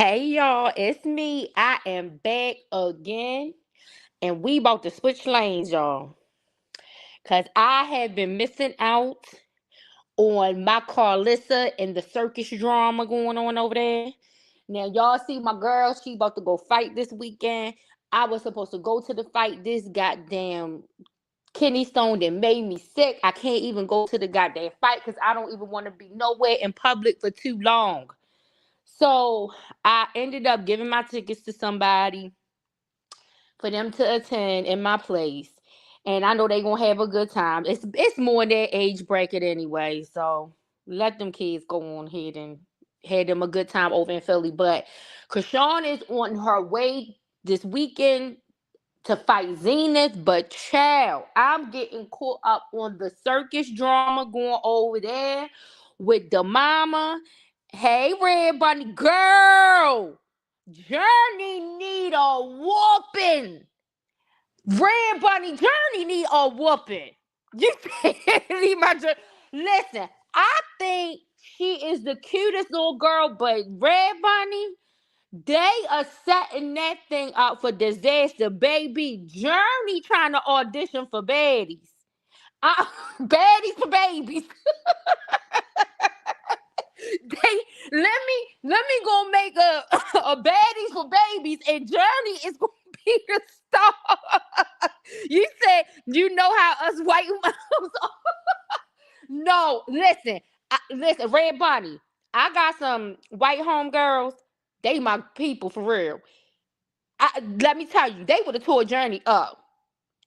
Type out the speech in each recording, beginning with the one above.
Hey y'all, it's me. I am back again, and we about to switch lanes, y'all. Cause I have been missing out on my Carlissa and the circus drama going on over there. Now y'all see my girl, she about to go fight this weekend. I was supposed to go to the fight. This goddamn kidney stone that made me sick. I can't even go to the goddamn fight because I don't even want to be nowhere in public for too long. So I ended up giving my tickets to somebody for them to attend in my place. And I know they gonna have a good time. It's more their age bracket anyway. So let them kids go on ahead and had them a good time over in Philly. But Krishan is on her way this weekend to fight Zenith. But child, I'm getting caught up on the circus drama going over there with the mama. Hey, Red Bunny girl, Journey need a whooping. Red Bunny Journey need a whooping. You need my listen. I think she is the cutest little girl, but Red Bunny, they are setting that thing up for disaster, baby. Journey trying to audition for baddies. Baddies for babies. They let me go make a baddies for babies, and Journey is gonna be the star. You said you know how us white moms are. No, listen, listen, Red Bunny. I got some white homegirls. They my people for real. Let me tell you, they would have tore Journey up.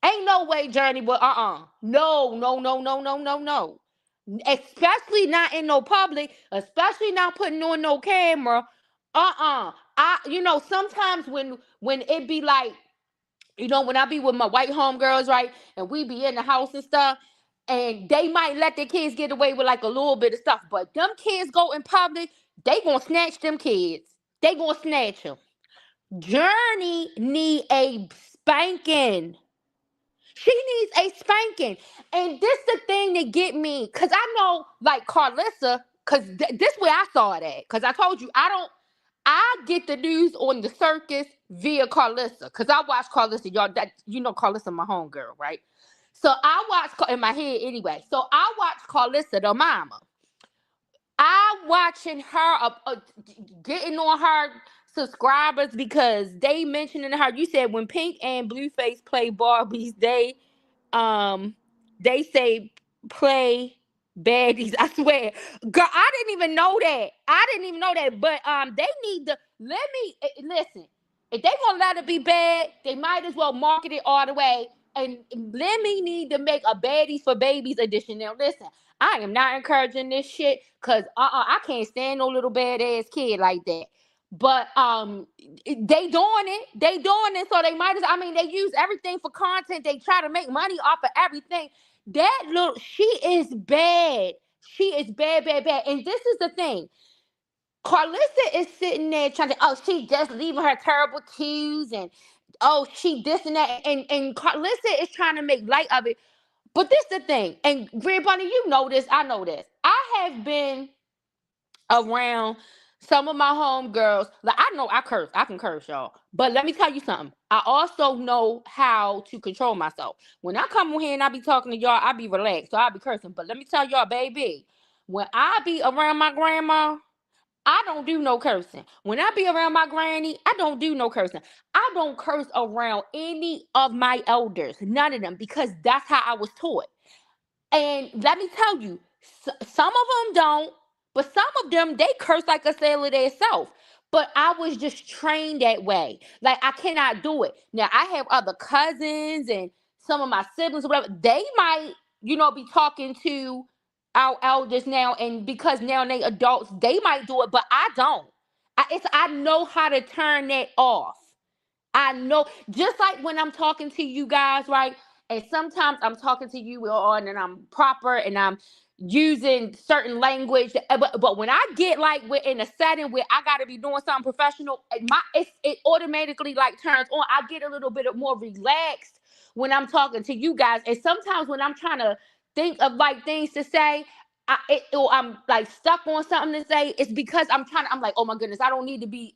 Ain't no way Journey would. No, no, no, no, no, no, no. Especially not in no public, especially not putting on no camera. Sometimes when it be like, when I be with my white homegirls, right, and we be in the house and stuff, and they might let their kids get away with like a little bit of stuff, but them kids go in public, they gonna snatch them kids. They gonna snatch them. Journey need a spanking. She needs a spanking. And this the thing that get me, because I know, like, Carlissa, because this way I saw it at. Because I told you, I get the news on the circus via Carlissa. Because I watch Carlissa, y'all, Carlissa my homegirl, right? So I watch, in my head anyway, so I watch Carlissa, the mama. I'm watching her getting on her subscribers because they mentioning her. You said when Pink and Blueface play Barbies, um they say play baddies. I swear, girl, I didn't even know that. But they need to listen. If they gonna let it be bad, they might as well market it all the way. And Lemmy need to make a baddies for babies edition. Now listen, I am not encouraging this shit because I can't stand no little badass kid like that. But they doing it. So they might as, they use everything for content. They try to make money off of everything. She is bad. She is bad, bad, bad. And this is the thing. Carlissa is sitting there trying to, she just leaving her terrible cues, and she this and that. And Carlissa is trying to make light of it. But this the thing. And Red Bunny, you know this, I know this. I have been around some of my homegirls. Like, I know I can curse, y'all. But let me tell you something. I also know how to control myself. When I come on here and I be talking to y'all, I be relaxed. So I be cursing. But let me tell y'all, baby, when I be around my grandma, I don't do no cursing. When I be around my granny, I don't do no cursing. I don't curse around any of my elders. None of them. Because that's how I was taught. And let me tell you, some of them don't, but some of them, they curse like a sailor themselves. But I was just trained that way. Like, I cannot do it. Now, I have other cousins and some of my siblings, or whatever. They might, be talking to our elders now. And because now they adults, they might do it, but I don't. I know how to turn that off. I know, just like when I'm talking to you guys, right? And sometimes I'm talking to you on and I'm proper and I'm using certain language. But when I get like we're in a setting where I gotta be doing something professional, it automatically like turns on. I get a little bit more relaxed when I'm talking to you guys. And sometimes when I'm trying to think of like things to say, I'm like stuck on something to say. It's because I'm like, oh my goodness, I don't need to be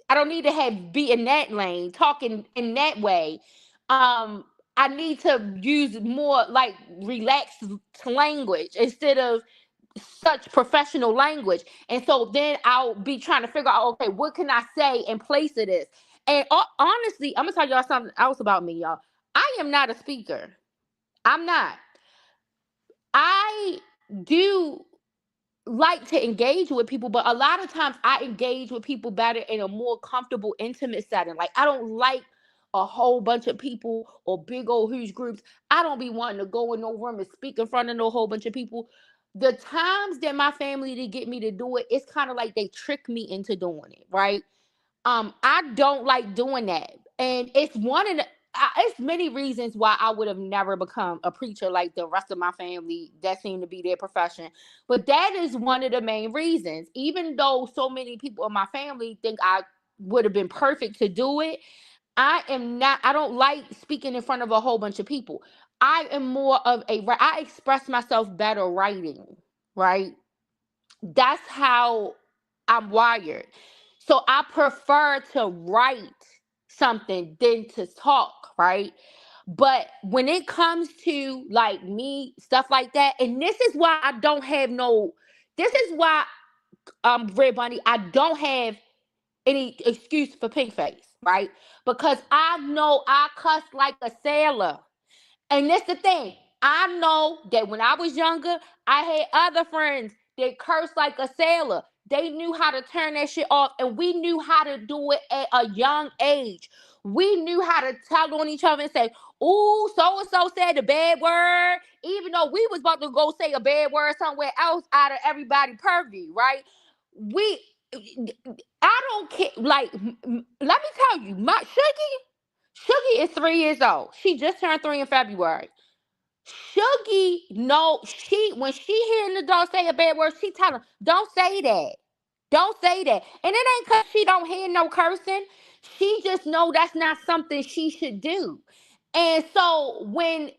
I don't need to have be in that lane, talking in that way. I need to use more like relaxed language instead of such professional language. And so then I'll be trying to figure out, okay, what can I say in place of this? And honestly, I'm gonna tell y'all something else about me, y'all. I am not a speaker. I'm not. I do like to engage with people, but a lot of times I engage with people better in a more comfortable, intimate setting. Like, I don't like a whole bunch of people or big old huge groups. I don't be wanting to go in no room and speak in front of no whole bunch of people. The times that my family to get me to do it, it's kind of like they trick me into doing it, right? I don't like doing that. And it's one of the it's many reasons why I would have never become a preacher like the rest of my family that seemed to be their profession. But that is one of the main reasons. Even though so many people in my family think I would have been perfect to do it, I am not. I don't like speaking in front of a whole bunch of people. I am more of I express myself better writing, right? That's how I'm wired. So I prefer to write something than to talk, right? But when it comes to like me, stuff like that, and this is why I don't have no, this is why, Red Bunny, I don't have any excuse for pink face, right? Because I know I cuss like a sailor. And that's the thing. I know that when I was younger, I had other friends that cursed like a sailor. They knew how to turn that shit off, and we knew how to do it at a young age. We knew how to tell on each other and say, "Ooh, so and so said a bad word," even though we was about to go say a bad word somewhere else out of everybody's purview, right? We, I don't care. Like, let me tell you, my Shuggy is 3 years old. She just turned 3 in February. Shuggy, no, when she hear an adult say a bad word, she tell him, don't say that. Don't say that. And it ain't cause she don't hear no cursing. She just know that's not something she should do. And so when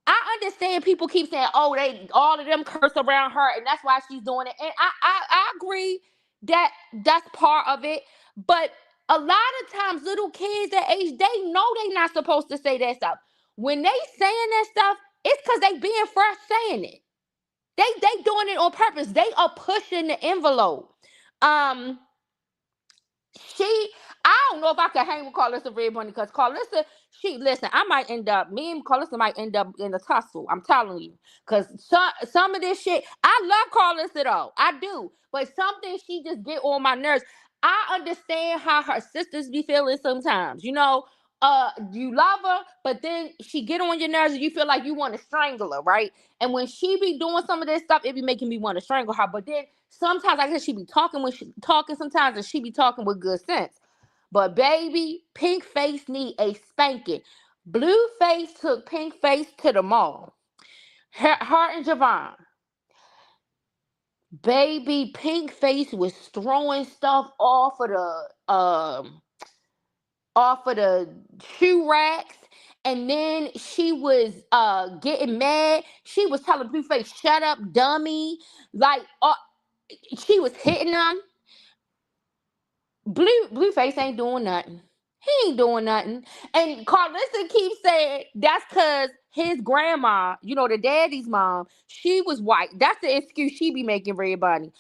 I understand people keep saying, "Oh, they all of them curse around her, and that's why she's doing it." And I agree that that's part of it. But a lot of times, little kids that age, they know they not supposed to say that stuff. When they saying that stuff, it's because they being fresh saying it. They doing it on purpose. They are pushing the envelope. Um, she, I don't know if I can hang with Carlissa Red Bunny because Carlissa, listen, I might end up, me and Carlissa might end up in a tussle. I'm telling you. Because some of this shit, I love Carlissa though. I do. But something she just get on my nerves. I understand how her sisters be feeling sometimes. You love her, but then she get on your nerves and you feel like you want to strangle her, right? And when she be doing some of this stuff, it be making me want to strangle her. But then sometimes I guess she be talking when she talking sometimes, and she be talking with good sense. But baby, Pink Face need a spanking. Blue Face took Pink Face to the mall. Her and Javon. Baby, Pink Face was throwing stuff off of the shoe racks. And then she was getting mad. She was telling Blueface, "Shut up, dummy." Like, she was hitting them. Blueface ain't doing nothing. He ain't doing nothing. And Carlissa keeps saying that's because his grandma, the daddy's mom, she was white. That's the excuse she be making, Red Bunny.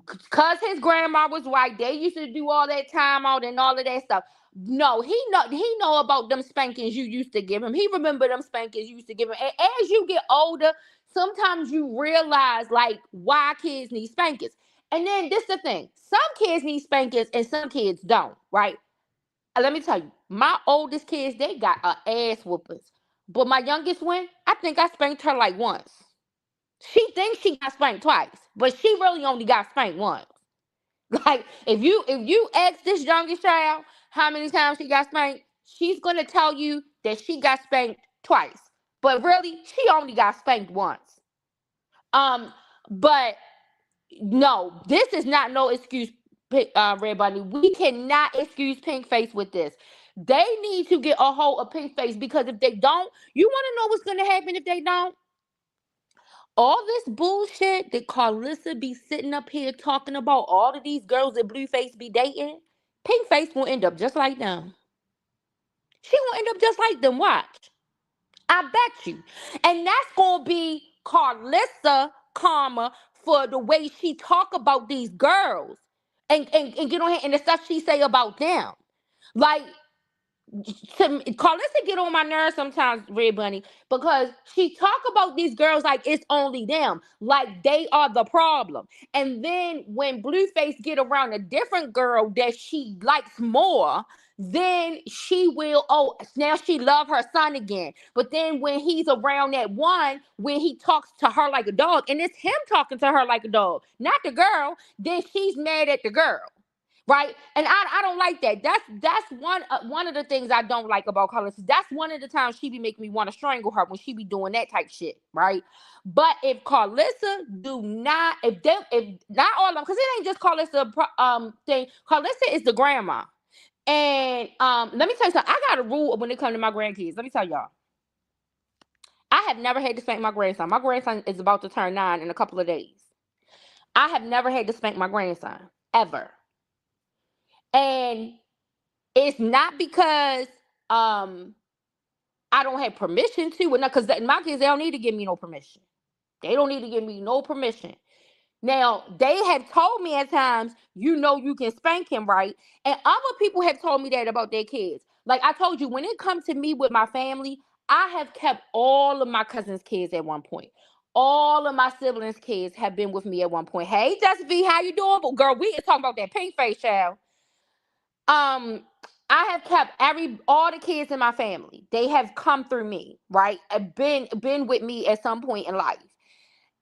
Because his grandma was white, they used to do all that time out and all of that stuff. No, he know about them spankings you used to give him. He remember them spankings you used to give him. And as you get older, sometimes you realize like why kids need spankings. And then this the thing. Some kids need spankings and some kids don't, right? Let me tell you, my oldest kids, they got ass whoopings. But my youngest one, I think I spanked her like once. She thinks she got spanked twice, but she really only got spanked once. Like, if you ask this youngest child how many times she got spanked, she's gonna tell you that she got spanked twice. But really, she only got spanked once. Um, but no, this is not no excuse, Red Bunny. We cannot excuse Pink Face with this. They need to get a hold of Pink Face because if they don't, you want to know what's going to happen if they don't? All this bullshit that Carlissa be sitting up here talking about, all of these girls that Blueface be dating, Pinkface will end up just like them. She will end up just like them. Watch. I bet you. And that's gonna be Carlissa karma for the way she talk about these girls and get on here and the stuff she say about them. Like Carlissa get on my nerves sometimes, Red Bunny, because she talk about these girls like it's only them, like they are the problem. And then when Blueface get around a different girl that she likes more, then she will, oh, now she love her son again. But then when he's around that one, when he talks to her like a dog, and it's him talking to her like a dog, not the girl, then she's mad at the girl. Right, and I don't like that. That's one of the things I don't like about Carlissa. That's one of the times she be making me want to strangle her when she be doing that type shit, right? But if Carlissa do not, if not all of them, because it ain't just Carlissa thing. Carlissa is the grandma, and let me tell you something. I got a rule when it comes to my grandkids. Let me tell y'all. I have never had to spank my grandson. My grandson is about to turn 9 in a couple of days. I have never had to spank my grandson ever. And it's not because I don't have permission to, or not, because my kids, they don't need to give me no permission. They don't need to give me no permission. Now, they have told me at times, you can spank him, right? And other people have told me that about their kids. Like I told you, when it comes to me with my family, I have kept all of my cousins' kids at one point. All of my siblings' kids have been with me at one point. Hey, Jessica V, how you doing? But girl, we is talking about that pink face, child. Um, I have kept all the kids in my family. They have come through me, right? Been with me at some point in life.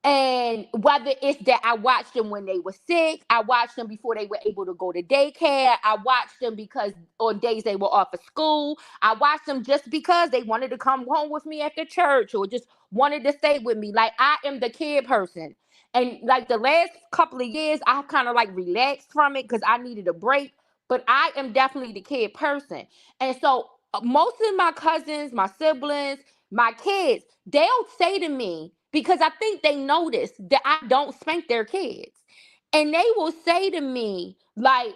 And whether it's that I watched them when they were sick, I watched them before they were able to go to daycare, I watched them because on days they were off of school, I watched them just because they wanted to come home with me after church or just wanted to stay with me. Like I am the kid person. And like the last couple of years, I kind of like relaxed from it because I needed a break. But I am definitely the kid person. And so most of my cousins, my siblings, my kids, they'll say to me, because I think they notice that I don't spank their kids. And they will say to me, like,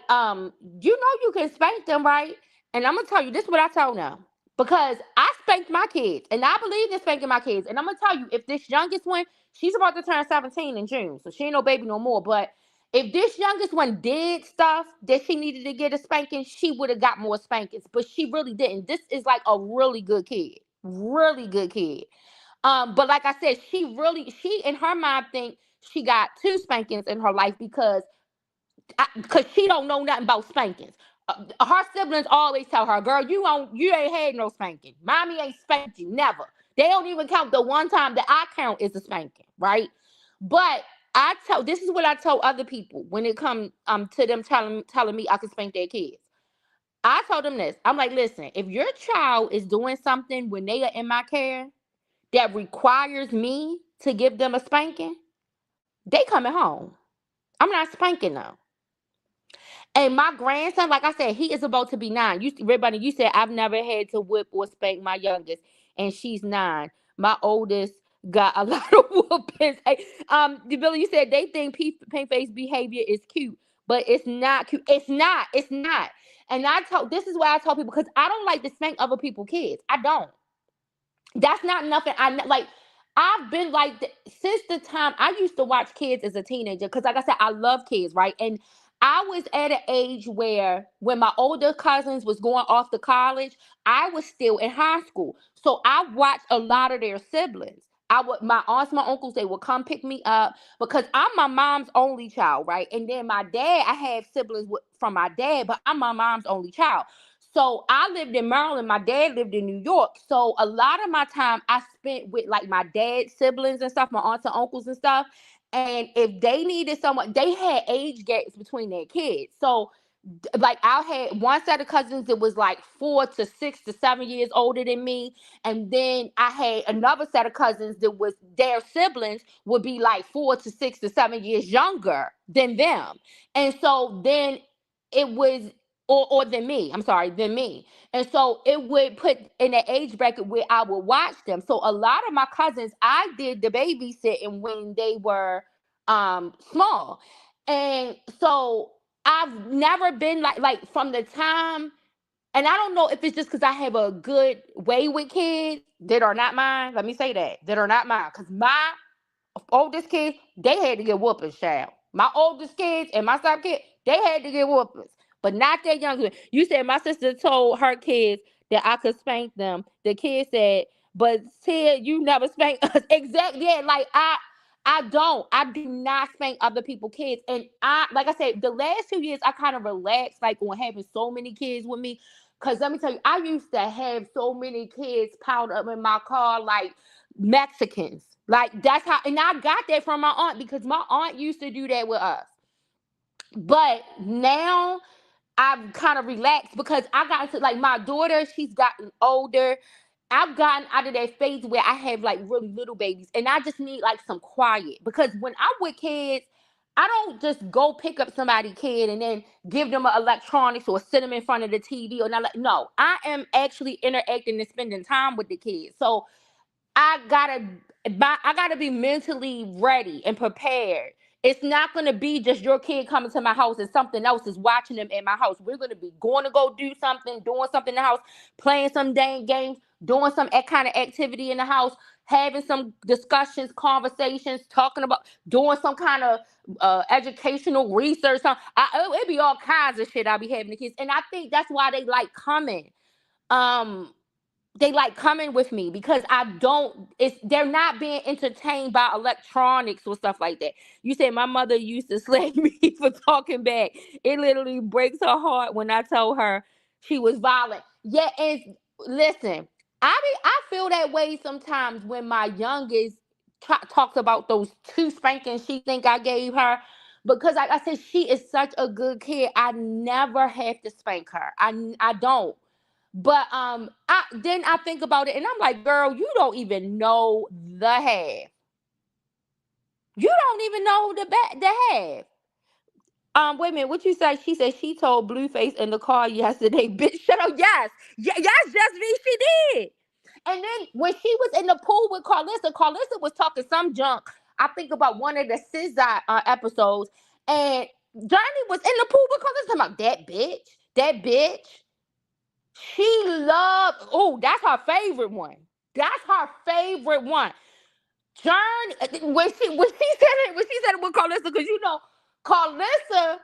you can spank them, right? And I'm gonna tell you, this is what I told them. Because I spanked my kids and I believe in spanking my kids. And I'm gonna tell you, if this youngest one, she's about to turn 17 in June, so she ain't no baby no more. But if this youngest one did stuff that she needed to get a spanking, she would have got more spankings. But she really didn't. This is like a really good kid. Really good kid. But like I said, she in her mind think she got 2 spankings in her life because she don't know nothing about spankings. Her siblings always tell her, "Girl, you ain't had no spanking. Mommy ain't spanked you, never." They don't even count the one time that I count as a spanking, right? But this is what I tell other people when it comes to them telling me I can spank their kids. I told them this. I'm like, listen, if your child is doing something when they are in my care that requires me to give them a spanking, they coming home. I'm not spanking them. And my grandson, like I said, he is about to be 9. Everybody, you said I've never had to whip or spank my youngest, and she's 9. My oldest got a lot of whoopings. Hey, Billy, you said they think pink face behavior is cute, but it's not cute. It's not. It's not. And this is why I tell people, because I don't like to spank other people's kids. I don't. That's not nothing. I've been since the time I used to watch kids as a teenager, because like I said, I love kids, right? And I was at an age where when my older cousins was going off to college, I was still in high school. So I watched a lot of their siblings. My aunts, my uncles, they would come pick me up because I'm my mom's only child, right? And then my dad, I have siblings from my dad, but I'm my mom's only child. So I lived in Maryland. My dad lived in New York. So a lot of my time I spent with like my dad's siblings and stuff, my aunts and uncles and stuff. And if they needed someone, they had age gaps between their kids. So like I had one set of cousins that was like 4 to 6 to 7 years older than me. And then I had another set of cousins that was their siblings would be like 4 to 6 to 7 years younger than them. And so then it was or than me. I'm sorry, than me. And so it would put in an age bracket where I would watch them. So a lot of my cousins, I did the babysitting when they were small. And so I've never been like from the time, and I don't know if it's just because I have a good way with kids that are not mine. Let me say that are not mine. Because my oldest kids, they had to get whoopings, child. My oldest kids and my step kid, they had to get whoopings. But not that young kid. You said my sister told her kids that I could spank them. The kid said, but Ted, you never spank us. Exactly. Yeah, like I don't. I do not spank other people's kids. And I, like I said, the last 2 years I kind of relaxed like on having so many kids with me. Cause let me tell you, I used to have so many kids piled up in my car like Mexicans. Like that's how, and I got that from my aunt because my aunt used to do that with us. But now I've kind of relaxed because I got into like my daughter, she's gotten older. I've gotten out of that phase where I have like really little babies and I just need like some quiet because when I'm with kids, I don't just go pick up somebody's kid and then give them electronics or sit them in front of the TV or not. Like, no, I am actually interacting and spending time with the kids. So I gotta be mentally ready and prepared. It's not gonna be just your kid coming to my house and something else is watching them in my house. We're gonna be going to go do something, doing something in the house, playing some dang games, doing some kind of activity in the house, having some discussions, conversations, talking about doing some kind of educational research. It be all kinds of shit I'll be having the kids, and I think that's why they like coming. Um, they like coming with me because I don't, they're not being entertained by electronics or stuff like that. You said my mother used to slap me for talking back. It literally breaks her heart when I told her she was violent. Yeah, and listen, I feel that way sometimes when my youngest talks about those 2 spankings she think I gave her. Because like I said, she is such a good kid. I never have to spank her. I don't. But I think about it and I'm like, girl, you don't even know the half. You don't even know the half. Wait a minute, what you say? She said she told Blueface in the car yesterday, bitch, shut up. Yes. Yes, just me, she did. And then when she was in the pool with Carlissa was talking some junk. I think about one of the SZA episodes, and Johnny was in the pool with Carlissa talking about that bitch. That bitch. She loved, oh, that's her favorite one. That's her favorite one. Journey, when she said it with Carlissa, because you know, Carlissa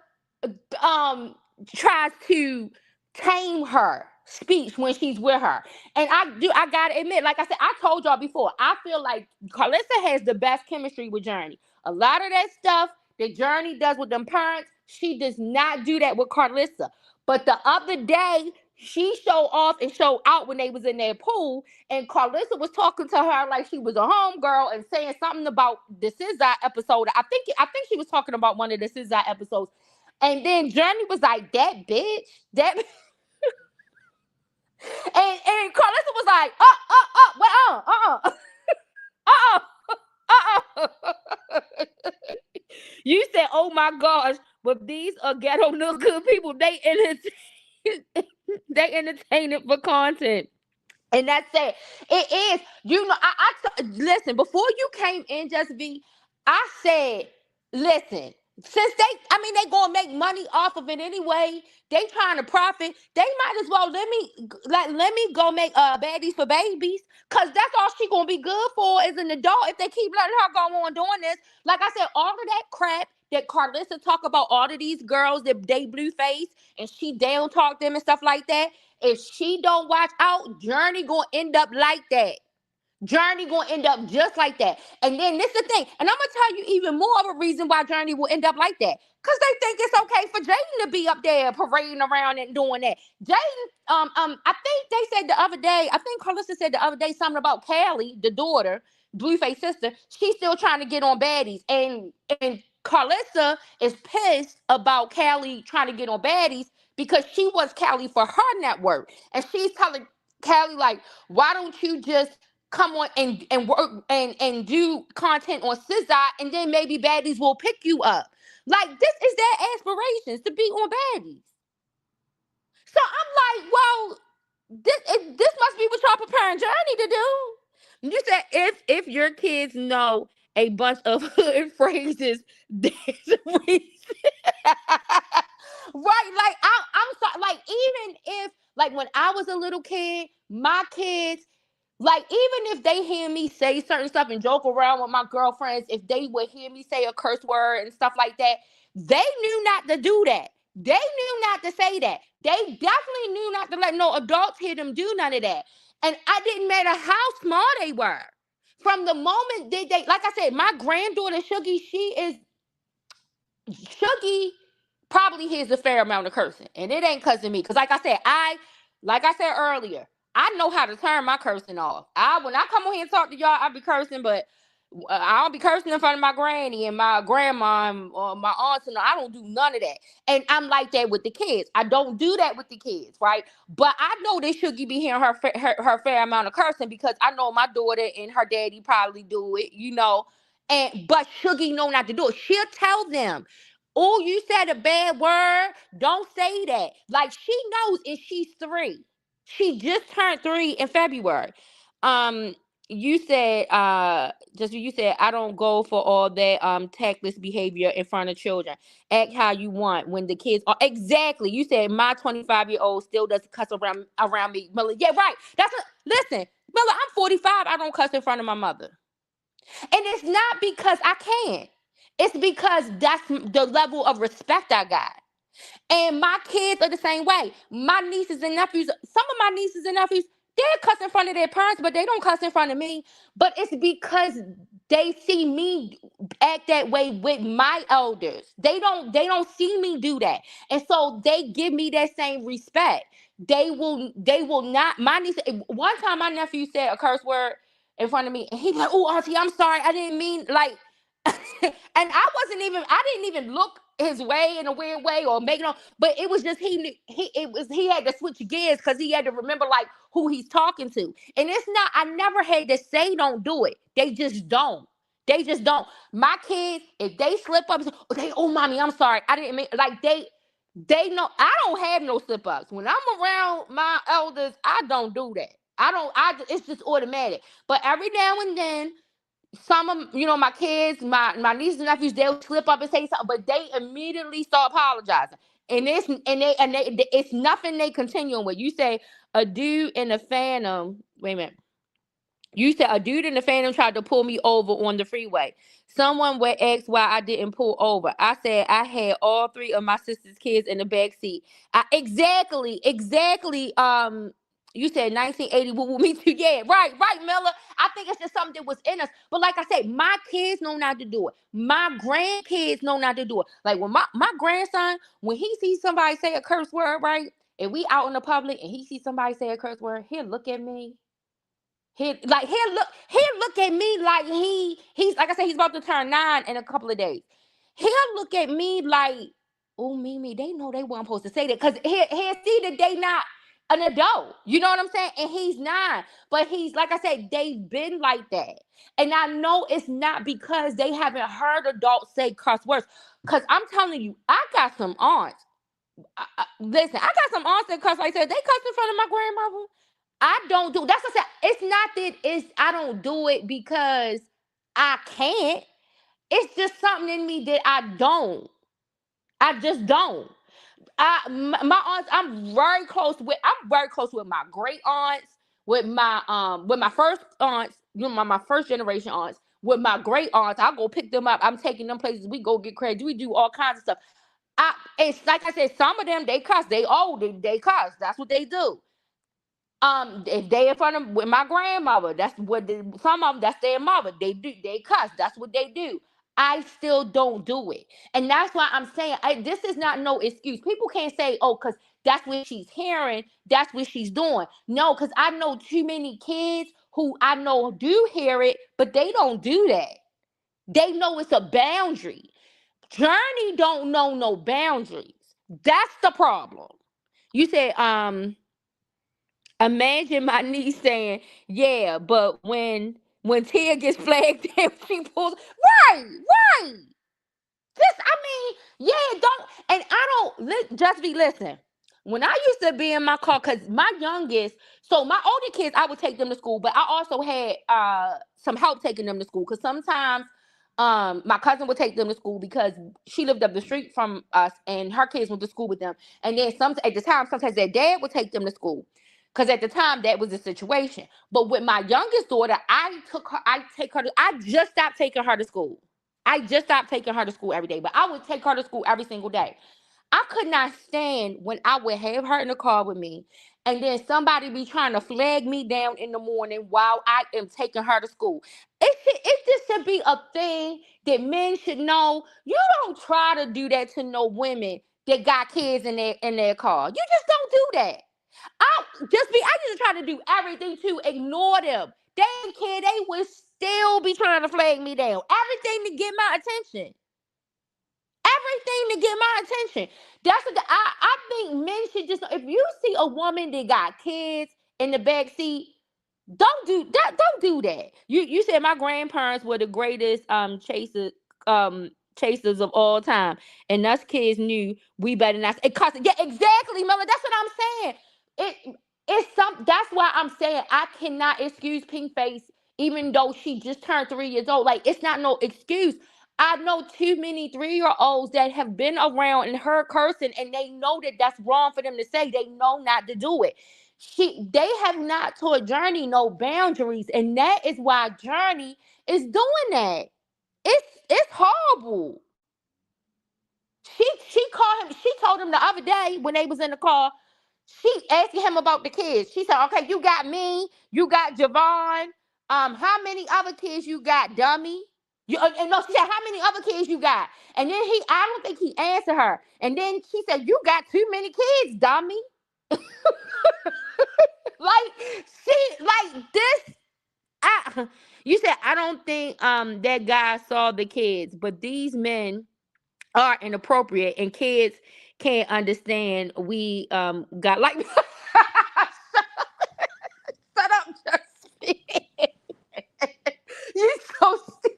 tries to tame her speech when she's with her. And I gotta admit, like I said, I told y'all before, I feel like Carlissa has the best chemistry with Journey. A lot of that stuff that Journey does with them parents, she does not do that with Carlissa. But the other day, she showed off and showed out when they was in their pool, and Carlissa was talking to her like she was a homegirl and saying something about the SZA episode. I think she was talking about one of the SZA episodes. And then Journey was like, that bitch, that and Carlissa was like, well, You said, oh my gosh, but these are ghetto no good people. They entertain, they entertain it for content. And that's it. It is. You know, listen, before you came in, Just B, I said, listen, since they gonna make money off of it anyway. They trying to profit. They might as well let me go make baddies for babies. Cause that's all she gonna be good for is an adult if they keep letting her go on doing this. Like I said, all of that crap that Carlissa talk about all of these girls that they blue face and she down talk them and stuff like that. If she don't watch out, Journey gonna end up like that. Journey gonna end up just like that. And then this is the thing, and I'm gonna tell you even more of a reason why Journey will end up like that. Cause they think it's okay for Jaden to be up there parading around and doing that. Jaden, I think they said the other day, I think Carlissa said the other day something about Callie, the daughter, Blueface sister. She's still trying to get on baddies, and Carlissa is pissed about Callie trying to get on baddies because she wants Callie for her network, and she's telling Callie like, why don't you just come on and work and do content on SZA, and then maybe baddies will pick you up. Like this is their aspirations to be on baddies. So I'm like, well, this must be what y'all preparing Journey to do. You said if your kids know a bunch of hood phrases, there's a reason. like when I was a little kid, my kids, like, even if they hear me say certain stuff and joke around with my girlfriends, if they would hear me say a curse word and stuff like that, they knew not to do that. They knew not to say that. They definitely knew not to let no adults hear them do none of that. And I didn't matter how small they were. From the moment they like I said, my granddaughter Shuggy, Shuggy probably hears a fair amount of cursing, and it ain't cussing me. Cause like I said earlier, I know how to turn my cursing off. When I come on here and talk to y'all, I be cursing, but I don't be cursing in front of my granny and my grandma and my aunts, and I don't do none of that. And I'm like that with the kids. I don't do that with the kids, right? But I know that Shuggy be hearing her fair amount of cursing because I know my daughter and her daddy probably do it, you know. But Shuggy know not to do it. She'll tell them, oh, you said a bad word. Don't say that. Like, she knows if she's 3. She just turned 3 in February. Um, you said I don't go for all that tactless behavior in front of children. Act how you want when the kids are exactly. You said my 25-year-old still doesn't cuss around me. Miller, yeah, right. Listen, Miller, I'm 45. I don't cuss in front of my mother. And it's not because I can't. It's because that's the level of respect I got. And my kids are the same way. My nieces and nephews, some of my nieces and nephews, they cuss in front of their parents, but they don't cuss in front of me. But it's because they see me act that way with my elders. They don't see me do that. And so they give me that same respect. They will not. My niece, one time my nephew said a curse word in front of me, and he's like, "Oh, auntie, I'm sorry. I didn't mean like." And I didn't even look his way in a weird way or make it on, but it was just he had to switch gears because he had to remember like who he's talking to. And it's not, I never had to say don't do it. They just don't. They just don't. My kids, if they slip up, oh mommy, I'm sorry. I didn't mean like they know I don't have no slip ups. When I'm around my elders, I don't do that. It's just automatic. But every now and then some of my kids, my nieces and nephews, they'll slip up and say something, but they immediately start apologizing. It's nothing they continuing with. You say a dude in the Phantom. Wait a minute. You said a dude in the Phantom tried to pull me over on the freeway. Someone would ask why I didn't pull over. I said I had all 3 of my sister's kids in the back seat. Exactly. You said 1980. Me too. Yeah, right, Miller. I think it's just something that was in us. But like I said, my kids know not to do it. My grandkids know not to do it. Like when my grandson, when he sees somebody say a curse word, right, and we out in the public, and he sees somebody say a curse word, he'll look at me. He'll look at me like he's like I said, he's about to turn 9 in a couple of days. He'll look at me like, oh Mimi, they know they weren't supposed to say that. Cause he'll see that they not an adult. You know what I'm saying? And he's not. But he's like I said, they've been like that. And I know it's not because they haven't heard adults say cuss words. Cause I'm telling you, I got some aunts. Listen, I got some aunts that cuss like that. They cuss in front of my grandmother. I don't do that's what I said. It's not that I don't do it because I can't. It's just something in me that I don't. I just don't. My aunts, I'm very close with my great aunts, with my first aunts, my first generation aunts, with my great aunts. I'll go pick them up. I'm taking them places. We go get credit. We do all kinds of stuff. It's like I said, some of them they cuss. They old, they cuss. That's what they do. If they in front of with my grandmother, that's what some of them, that's their mother. They cuss. That's what they do. I still don't do it, and that's why I'm saying this is not no excuse. People can't say, "Oh, because that's what she's hearing, that's what she's doing." No, because I know too many kids who I know do hear it, but they don't do that. They know it's a boundary. Journey don't know no boundaries. That's the problem. You said, imagine my niece saying, "Yeah, but when Tia gets flagged down, she pulls." Right. Yeah, don't. And I don't. Just be listen. When I used to be in my car, cause my youngest, so my older kids, I would take them to school, but I also had some help taking them to school, cause sometimes My cousin would take them to school because she lived up the street from us, and her kids went to school with them. And then some at the time, sometimes their dad would take them to school, because at the time that was the situation. But with my youngest daughter, I just stopped taking her to school. I just stopped taking her to school every day, but I would take her to school every single day. I could not stand when I would have her in the car with me, and then somebody be trying to flag me down in the morning while I am taking her to school. This should be a thing that men should know. You don't try to do that to no women that got kids in their car. You just don't do that. I just try to do everything to ignore them. They didn't care. They would still be trying to flag me down. Everything to get my attention. Everything to get my attention. That's what I think men should just. If you see a woman that got kids in the back seat, don't do that. Don't do that. You said my grandparents were the greatest chasers of all time, and us kids knew we better not. It cost, yeah, exactly, Miller. That's what I'm saying. It's some. That's why I'm saying I cannot excuse Pink Face, even though she just turned 3 years old. Like, it's not no excuse. I know too many 3-year-olds that have been around and heard cursing, and they know that that's wrong for them to say. They know not to do it. They have not taught Journey no boundaries, and that is why Journey is doing that. It's horrible. She called him. She told him the other day when they was in the car. She asking him about the kids. She said, "Okay, you got me. You got Javon. How many other kids you got, dummy?" And no, she said, "How many other kids you got?" And then I don't think he answered her. And then she said, "You got too many kids, dummy." Like this. You said, "I don't think that guy saw the kids, but these men are inappropriate, and kids can't understand. We got like." Shut up, Justin. You so stupid.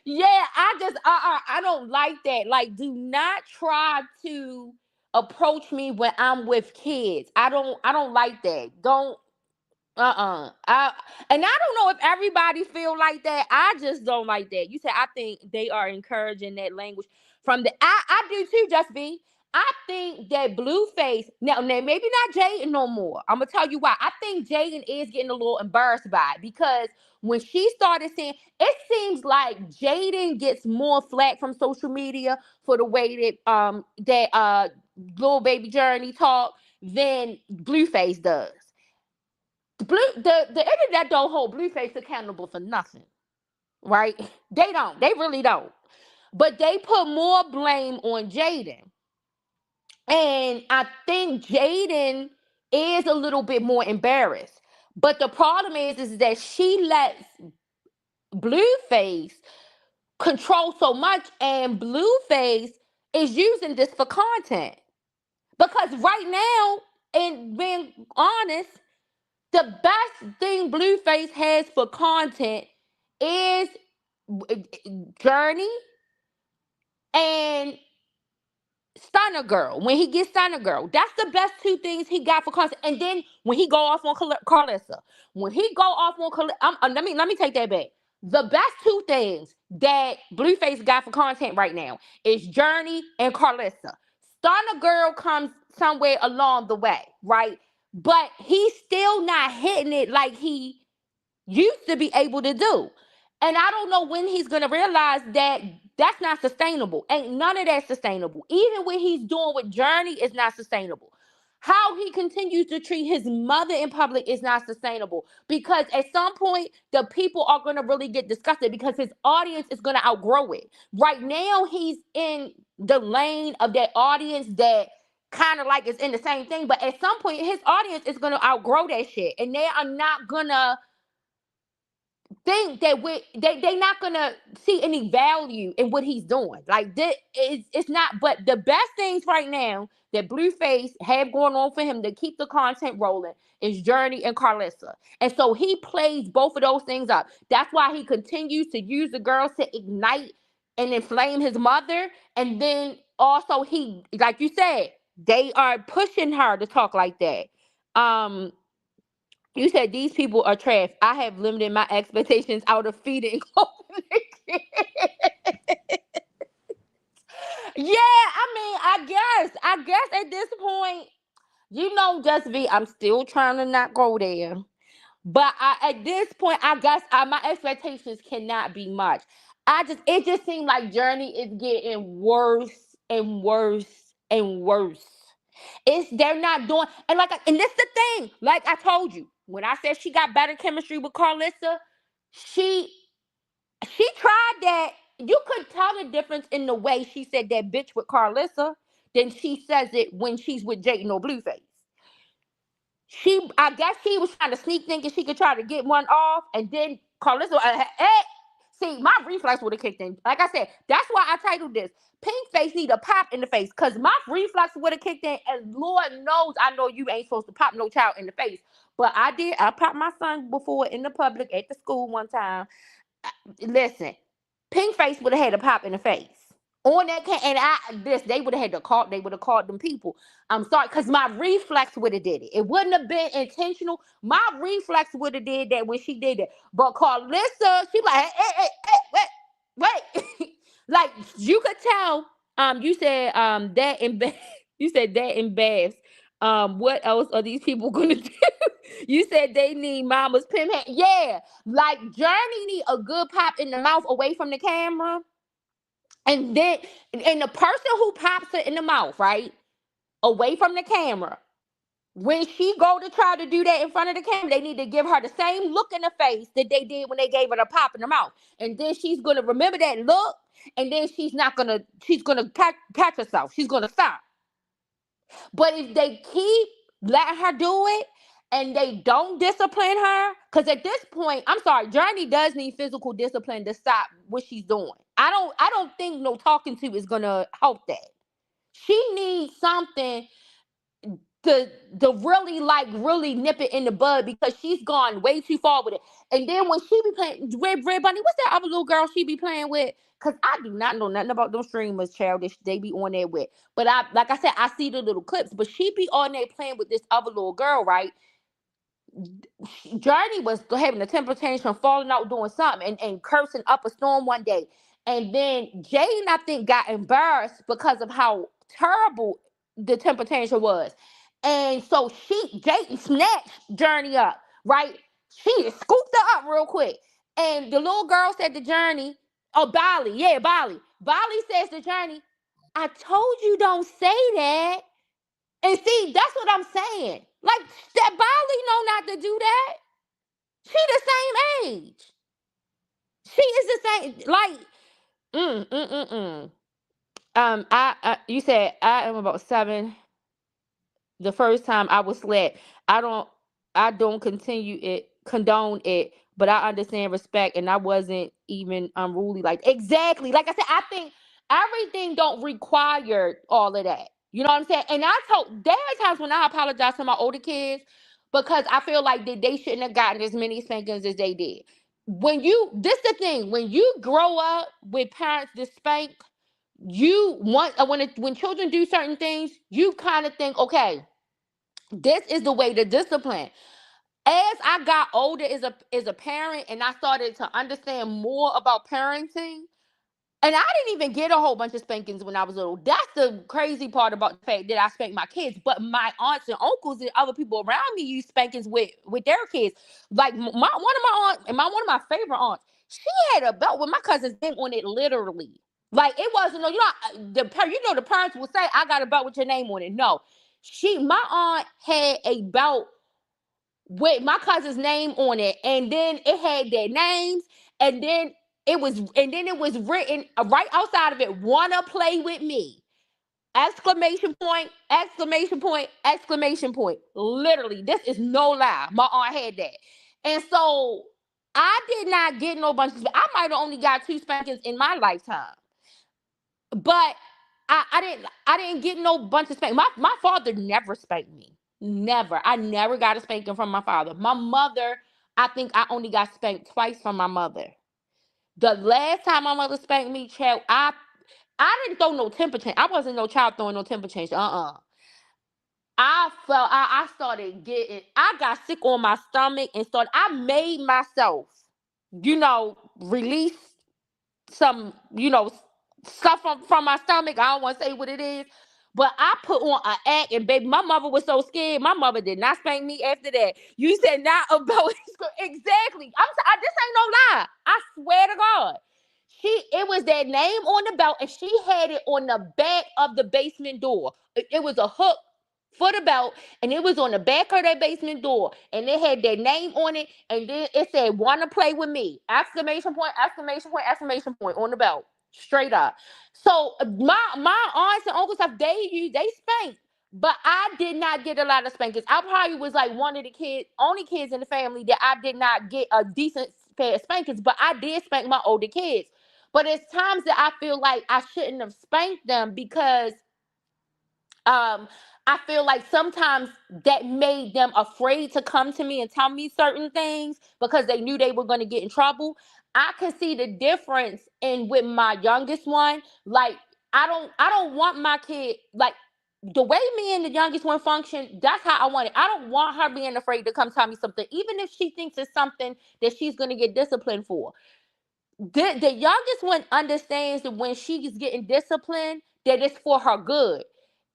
Yeah, I don't like that. Like, do not try to approach me when I'm with kids. I don't like that. Don't. I And I don't know if everybody feel like that. I just don't like that. You said I think they are encouraging that language from the. I do too. Just be. I think that Blueface now maybe not Jaden no more. I'm gonna tell you why. I think Jaden is getting a little embarrassed by it, because when she started saying, it seems like Jaden gets more flack from social media for the way that little baby Journey talk than Blueface does. The internet don't hold Blueface accountable for nothing, right? They don't. They really don't. But they put more blame on Jaden. And I think Jaden is a little bit more embarrassed. But the problem is that she lets Blueface control so much, and Blueface is using this for content. Because right now, and being honest, the best thing Blueface has for content is Journey and Stunner Girl. When he gets Stunner Girl, that's the best two things he got for content. And then when he go off on Carlissa, when he go off on let me take that back. The best two things that Blueface got for content right now is Journey and Carlissa. Stunner Girl comes somewhere along the way, right? But he's still not hitting it like he used to be able to do. And I don't know when he's going to realize that that's not sustainable. Ain't none of that sustainable. Even what he's doing with Journey is not sustainable. How he continues to treat his mother in public is not sustainable, because at some point the people are going to really get disgusted, because his audience is going to outgrow it. Right now he's in the lane of that audience that kind of like is in the same thing, but at some point his audience is going to outgrow that shit, and they are not going to think that they not gonna see any value in what he's doing. Like, this is, it's not. But the best things right now that Blueface have going on for him to keep the content rolling is Journey and Carlissa. And so he plays both of those things up. That's why he continues to use the girls to ignite and inflame his mother. And then also, he, like you said, they are pushing her to talk like that. Um You said these people are trash. I have limited my expectations out of feeding and clothing the kids. Yeah, I guess at this point, just be. I'm still trying to not go there. But at this point, I guess my expectations cannot be much. It just seemed like Journey is getting worse and worse and worse. They're not doing, and this the thing. Like I told you, when I said she got better chemistry with Carlissa, she she tried that. You could tell the difference in the way she said that bitch with Carlissa than she says it when she's with Jayden or Blueface. I guess she was trying to sneak thinking she could try to get one off, and then Carlissa, see, my reflex would have kicked in. Like I said, that's why I titled this "Pink Face Need a Pop in the Face," because my reflex would have kicked in, and Lord knows I know you ain't supposed to pop no child in the face, but I did. I popped my son before in the public at the school one time. Listen, Pink Face would have had a pop in the face on that and they would have had to call. They would have called them people. I'm sorry, because my reflex would have did it. It wouldn't have been intentional. My reflex would have did that when she did it. But Carlissa, she like, wait. Like you could tell. You said that in you said that in baths. What else are these people gonna do? You said they need mama's pimp hand. Yeah, like Journey need a good pop in the mouth away from the camera. And then, and the person who pops her in the mouth, right, away from the camera, when she go to try to do that in front of the camera, they need to give her the same look in the face that they did when they gave her the pop in the mouth. And then she's gonna remember that look, and then she's gonna catch herself. She's gonna stop. But if they keep letting her do it and they don't discipline her, because at this point, I'm sorry, Journey does need physical discipline to stop what she's doing. I don't think no talking to is gonna help that. She needs something to really nip it in the bud, because she's gone way too far with it. And then when she be playing Red Bunny, what's that other little girl she be playing with? Cause I do not know nothing about those streamers, childish. They be on there with. But like I said, I see the little clips. But she be on there playing with this other little girl, right? Journey was having a temper tantrum, falling out, doing something, and cursing up a storm one day. And then Jane, I think, got embarrassed because of how terrible the temper tantrum was. And so Jane snatched Journey up, right? She scooped her up real quick. And the little girl said to Journey, oh, Bali, yeah, Bali. Bali says to Journey, I told you don't say that. And see, that's what I'm saying. Like, that Bali know not to do that. She the same age. She is the same. Like, mm, mm, mm, mm. You said I am about 7. The first time I was slapped. I don't, I don't condone it, but I understand respect, and I wasn't even unruly. Like, exactly. Like I said, I think everything don't require all of that. You know what I'm saying? And there are times when I apologize to my older kids because I feel like they shouldn't have gotten as many spankings as they did. This the thing, when you grow up with parents that spank, you want when children do certain things, you kind of think, okay, this is the way to discipline. As I got older as a parent, and I started to understand more about parenting, and I didn't even get a whole bunch of spankings when I was little. That's the crazy part about the fact that I spanked my kids. But my aunts and uncles and other people around me use spankings with their kids. Like one of my aunts, and one of my favorite aunts, she had a belt with my cousin's name on it, literally. Like, it wasn't no, the parents will say, I got a belt with your name on it. No. My aunt had a belt with my cousin's name on it, and then it had their names, and then it was written right outside of it, wanna play with me, exclamation point, exclamation point, exclamation point. Literally, this is no lie, my aunt had that. And so I did not get no bunch of, I might have only got 2 spankings in my lifetime, but I didn't get no bunch of spanking. My father never spanked me. Never. I never got a spanking from my father. My mother, I think I only got spanked twice from my mother. The last time my mother spanked me, child, I didn't throw no temper change. I wasn't no child throwing no temper change. I started getting, I got sick on my stomach and I made myself, release some, stuff from my stomach. I don't want to say what it is, but I put on an act, and baby, my mother was so scared. My mother did not spank me after that. You said not about exactly. This ain't no lie. I swear to God. It was that name on the belt, and she had it on the back of the basement door. It was a hook for the belt, and it was on the back of that basement door, and it had that name on it, and then it said "Wanna play with me?" Exclamation point! Exclamation point! Exclamation point on the belt, straight up. So my aunts and uncles they spanked, but I did not get a lot of spankings. I probably was like one of the only kids in the family that I did not get a decent pair of spankings, but I did spank my older kids. But it's times that I feel like I shouldn't have spanked them because I feel like sometimes that made them afraid to come to me and tell me certain things because they knew they were going to get in trouble. I can see the difference in with my youngest one. Like I don't want my kid like the way me and the youngest one function. That's how I want it. I don't want her being afraid to come tell me something, even if she thinks it's something that she's going to get disciplined for. The youngest one understands that when she's getting disciplined, that it's for her good.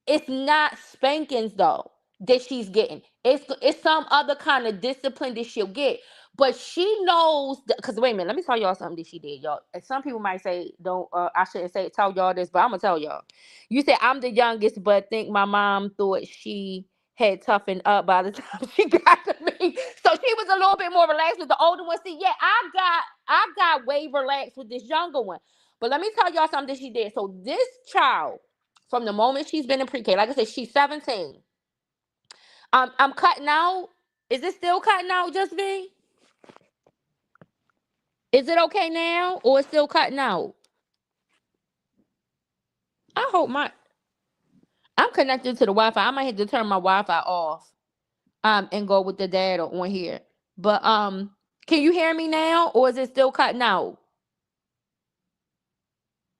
It's not spankings though that she's getting. It's some other kind of discipline that she'll get. But she knows because wait a minute, let me tell y'all something that she did, y'all. And some people might say, don't I shouldn't say tell y'all this, but I'm gonna tell y'all. You said I'm the youngest, but think my mom thought she had toughened up by the time she got to me. So she was a little bit more relaxed with the older one. See, yeah, I got way relaxed with this younger one. But let me tell y'all something that she did. So this child, from the moment she's been in pre-K, like I said, she's 17. I'm cutting out. Is it still cutting out, just me? Is it okay now, or it's still cutting out? I hope I'm connected to the Wi-Fi. I might have to turn my Wi-Fi off. And go with the data on here. But can you hear me now, or is it still cutting out?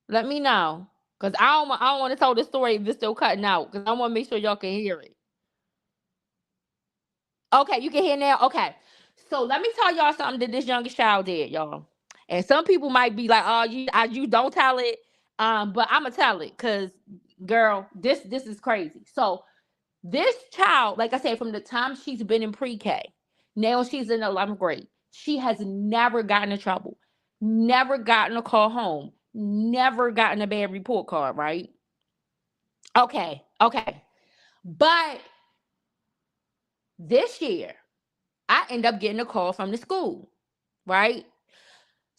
Let me know, cause I don't want to tell the story if it's still cutting out, cause I want to make sure y'all can hear it. Okay, you can hear now. Okay, so let me tell y'all something that this youngest child did, y'all. And some people might be like, "Oh, you don't tell it," but I'm gonna tell it, cause girl, this is crazy. So this child, like I said, from the time she's been in pre-K, now she's in 11th grade. She has never gotten in trouble, never gotten a call home, never gotten a bad report card, right? Okay. But this year, I end up getting a call from the school, right?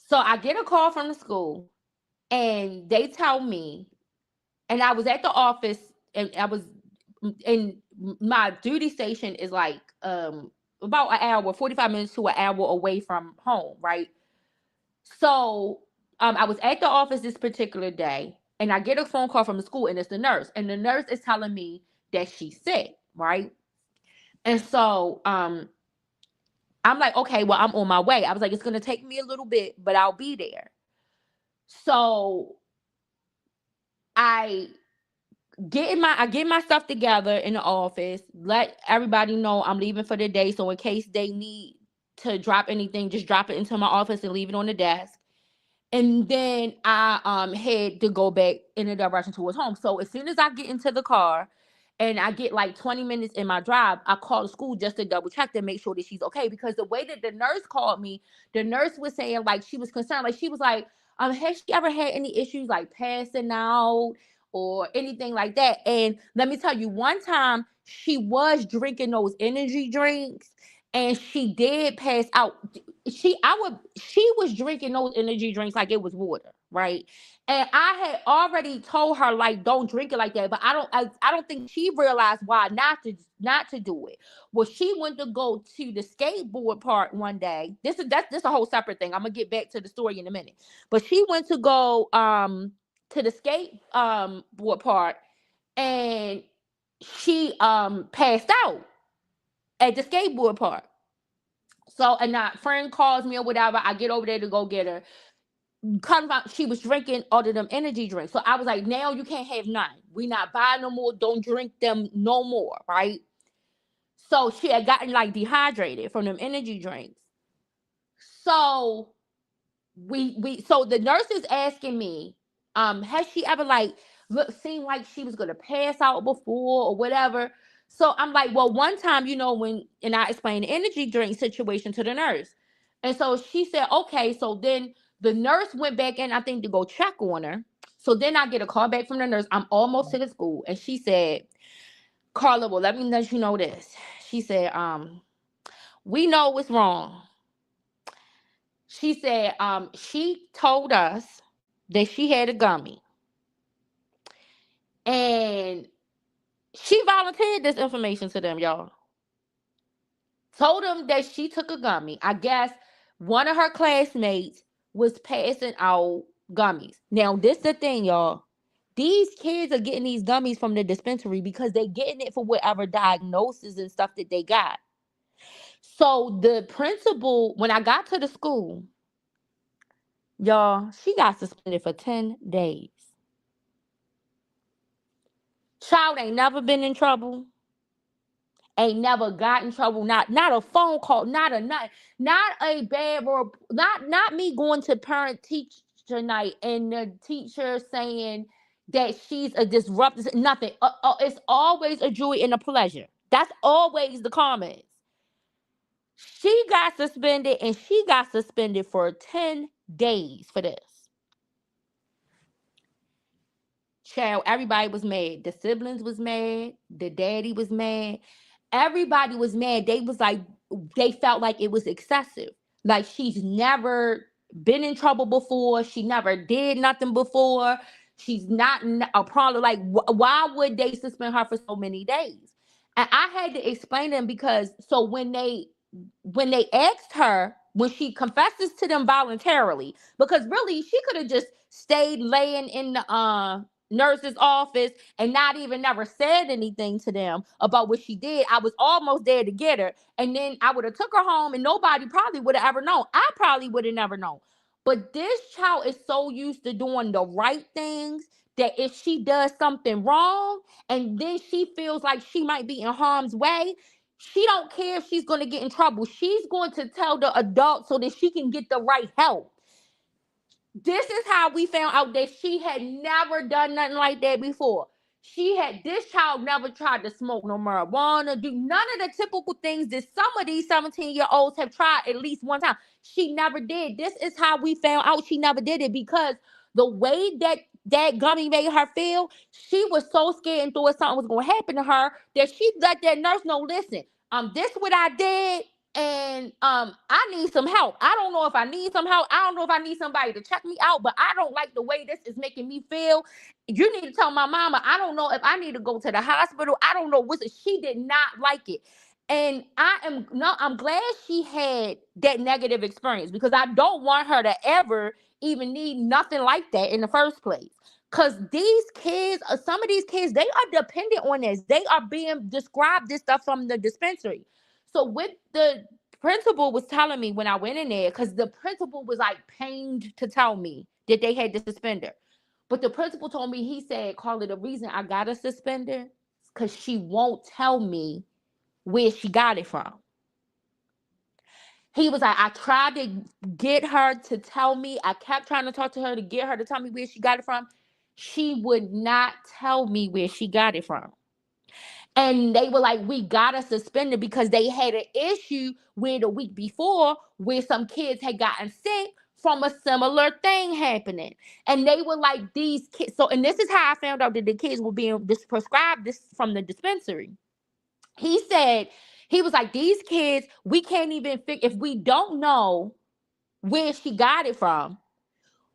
So I get a call from the school, and they tell me, and I was at the office, and and my duty station is like about an hour, 45 minutes to an hour away from home, right? So I was at the office this particular day, and I get a phone call from the school, and it's the nurse, and the nurse is telling me that she's sick, right? And so I'm like, okay, well, I'm on my way. I was like, it's gonna take me a little bit, but I'll be there. So I I get my stuff together in the office, let everybody know I'm leaving for the day. So in case they need to drop anything, just drop it into my office and leave it on the desk. And then I had to go back in the direction towards home. So as soon as I get into the car and I get like 20 minutes in my drive, I call the school just to double check to make sure that she's okay. Because the way that the nurse called me, the nurse was saying like she was concerned. Like she was like, has she ever had any issues like passing out or anything like that? And let me tell you, one time she was drinking those energy drinks and she did pass out. She was drinking those energy drinks like it was water, right? And I had already told her like don't drink it like that, but I don't think she realized why not to do it. Well, she went to go to the skateboard park one day. This a whole separate thing. I'm gonna get back to the story in a minute. But she went to go to the skate board park, and she passed out at the skateboard park. So, and that friend calls me or whatever. I get over there to go get her. come out, she was drinking all of them energy drinks. So I was like, now you can't have none. We not buying no more. Don't drink them no more, right? So she had gotten like dehydrated from them energy drinks. So so the nurse is asking me, has she ever like seemed like she was gonna pass out before or whatever? So I'm like, well, one time, and I explained the energy drink situation to the nurse. And so she said, okay. So then the nurse went back in, I think, to go check on her. So then I get a call back from the nurse. I'm almost to the school. And she said, Carla, well, let me let you know this. She said, we know what's wrong. She said, she told us that she had a gummy. And she volunteered this information to them, y'all. Told them that she took a gummy. I guess one of her classmates was passing out gummies. Now, this the thing, y'all. These kids are getting these gummies from the dispensary because they're getting it for whatever diagnosis and stuff that they got. So the principal, when I got to the school, y'all, she got suspended for 10 days. Child ain't never been in trouble. Ain't never got in trouble. Not a phone call. Not a bad or not me going to parent teacher night and the teacher saying that she's a disruptor. Nothing. It's always a joy and a pleasure. That's always the comments. She got suspended, and she got suspended for 10 days for this. Child, everybody was mad. The siblings was mad. The daddy was mad. Everybody was mad. They was like, they felt like it was excessive. Like she's never been in trouble before. She never did nothing before. She's not a problem. Like, why would they suspend her for so many days? And I had to explain to them because so when they asked her, when she confesses to them voluntarily, because really she could have just stayed laying in the nurse's office and not even never said anything to them about what she did. I was almost there to get her, and then I would have took her home and nobody probably would have ever known. I probably would have never known. But this child is so used to doing the right things that if she does something wrong and then she feels like she might be in harm's way, she don't care if she's going to get in trouble. She's going to tell the adult so that she can get the right help. This is how we found out that she had never done nothing like that before. This child never tried to smoke no marijuana, do none of the typical things that some of these 17-year-olds have tried at least one time. She never did. This is how we found out she never did it, because the way that gummy made her feel, she was so scared and thought something was going to happen to her that she let that nurse know, listen, this what I did, and I need some help. I don't know if I need some help. I don't know if I need somebody to check me out, but I don't like the way this is making me feel. You need to tell my mama. I don't know if I need to go to the hospital. I don't know what. She did not like it. And I'm glad she had that negative experience, because I don't want her to ever even need nothing like that in the first place. Because these kids, some of these kids, they are dependent on this. They are being described this stuff from the dispensary. So what the principal was telling me when I went in there, because the principal was like pained to tell me that they had to suspend her. But the principal told me, he said, Carla, the reason I got a suspender is because she won't tell me where she got it from. He was like, I tried to get her to tell me. I kept trying to talk to her to get her to tell me where she got it from. She would not tell me where she got it from. And they were like, we gotta suspend it because they had an issue where the week before where some kids had gotten sick from a similar thing happening. And they were like, these kids. So, and this is how I found out that the kids were being prescribed this from the dispensary. He said, he was like, these kids, we can't even figure, if we don't know where she got it from,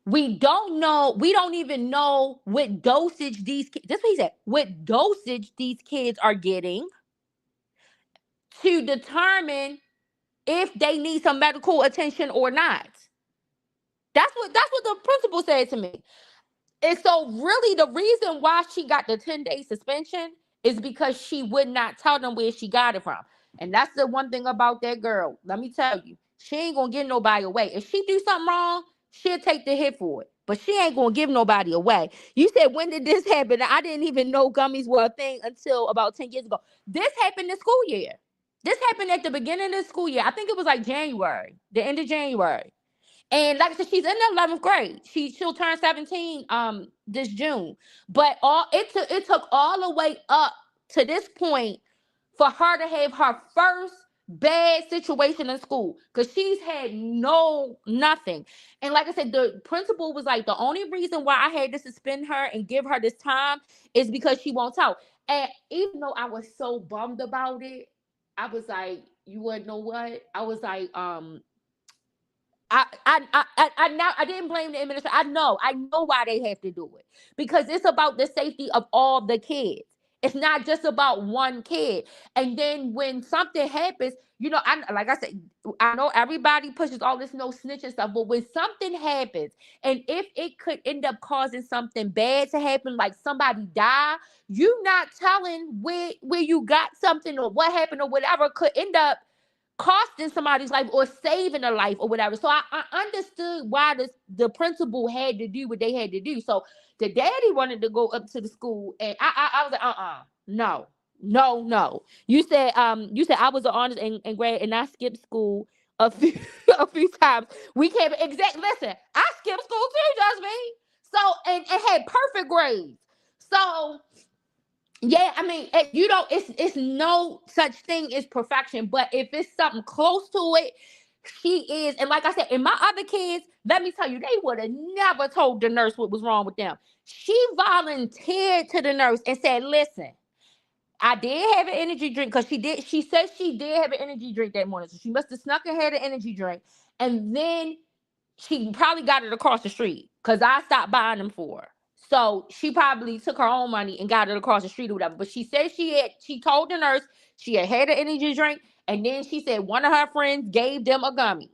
we don't even know what dosage these kids, that's what he said, what dosage these kids are getting to determine if they need some medical attention or not. That's what the principal said to me. And so really the reason why she got the 10-day suspension is because she would not tell them where she got it from. And that's the one thing about that girl. Let me tell you, she ain't gonna get nobody away. If she do something wrong, she'll take the hit for it. But she ain't gonna give nobody away. You said, when did this happen? I didn't even know gummies were a thing until about 10 years ago. This happened this school year. This happened at the beginning of the school year. I think it was like January, the end of January. And like I said, she's in the 11th grade. She'll turn 17 this June. But it took all the way up to this point for her to have her first bad situation in school, because she's had nothing. And like I said, the principal was like, the only reason why I had to suspend her and give her this time is because she won't talk. And even though I was so bummed about it, I was like, you would know what? I was like, I didn't blame the administration. I know why they have to do it, because it's about the safety of all the kids. It's not just about one kid. And then when something happens, like I said, I know everybody pushes all this no snitch and stuff, but when something happens, and if it could end up causing something bad to happen, like somebody die, you not telling where you got something or what happened or whatever could end up costing somebody's life or saving a life or whatever. So I understood why the principal had to do what they had to do. So the daddy wanted to go up to the school, and I was like, no, no, no. You said I was an honors and grad, and I skipped school a few a few times. We came listen, I skipped school too, just me. So and had perfect grades. So yeah, I mean, it's no such thing as perfection, but if it's something close to it, she is. And like I said, and my other kids, let me tell you, they would have never told the nurse what was wrong with them. She volunteered to the nurse and said, listen, I did have an energy drink, because she said she did have an energy drink that morning. So she must have snuck and had an energy drink. And then she probably got it across the street, because I stopped buying them for her. So she probably took her own money and got it across the street or whatever. But she said she told the nurse she had an energy drink, and then she said one of her friends gave them a gummy.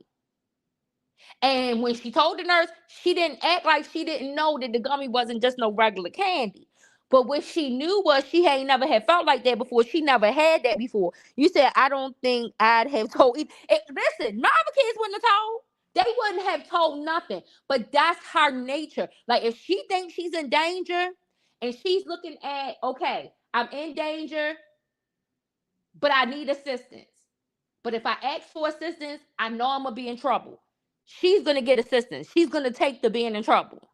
And when she told the nurse, she didn't act like she didn't know that the gummy wasn't just no regular candy. But what she knew was she ain't never had felt like that before. She never had that before. You said, I don't think I'd have told. Listen, my other kids wouldn't have told. They wouldn't have told nothing. But that's her nature. Like, if she thinks she's in danger and she's looking at, okay, I'm in danger, but I need assistance. But if I ask for assistance, I know I'm going to be in trouble. She's going to get assistance. She's going to take the being in trouble.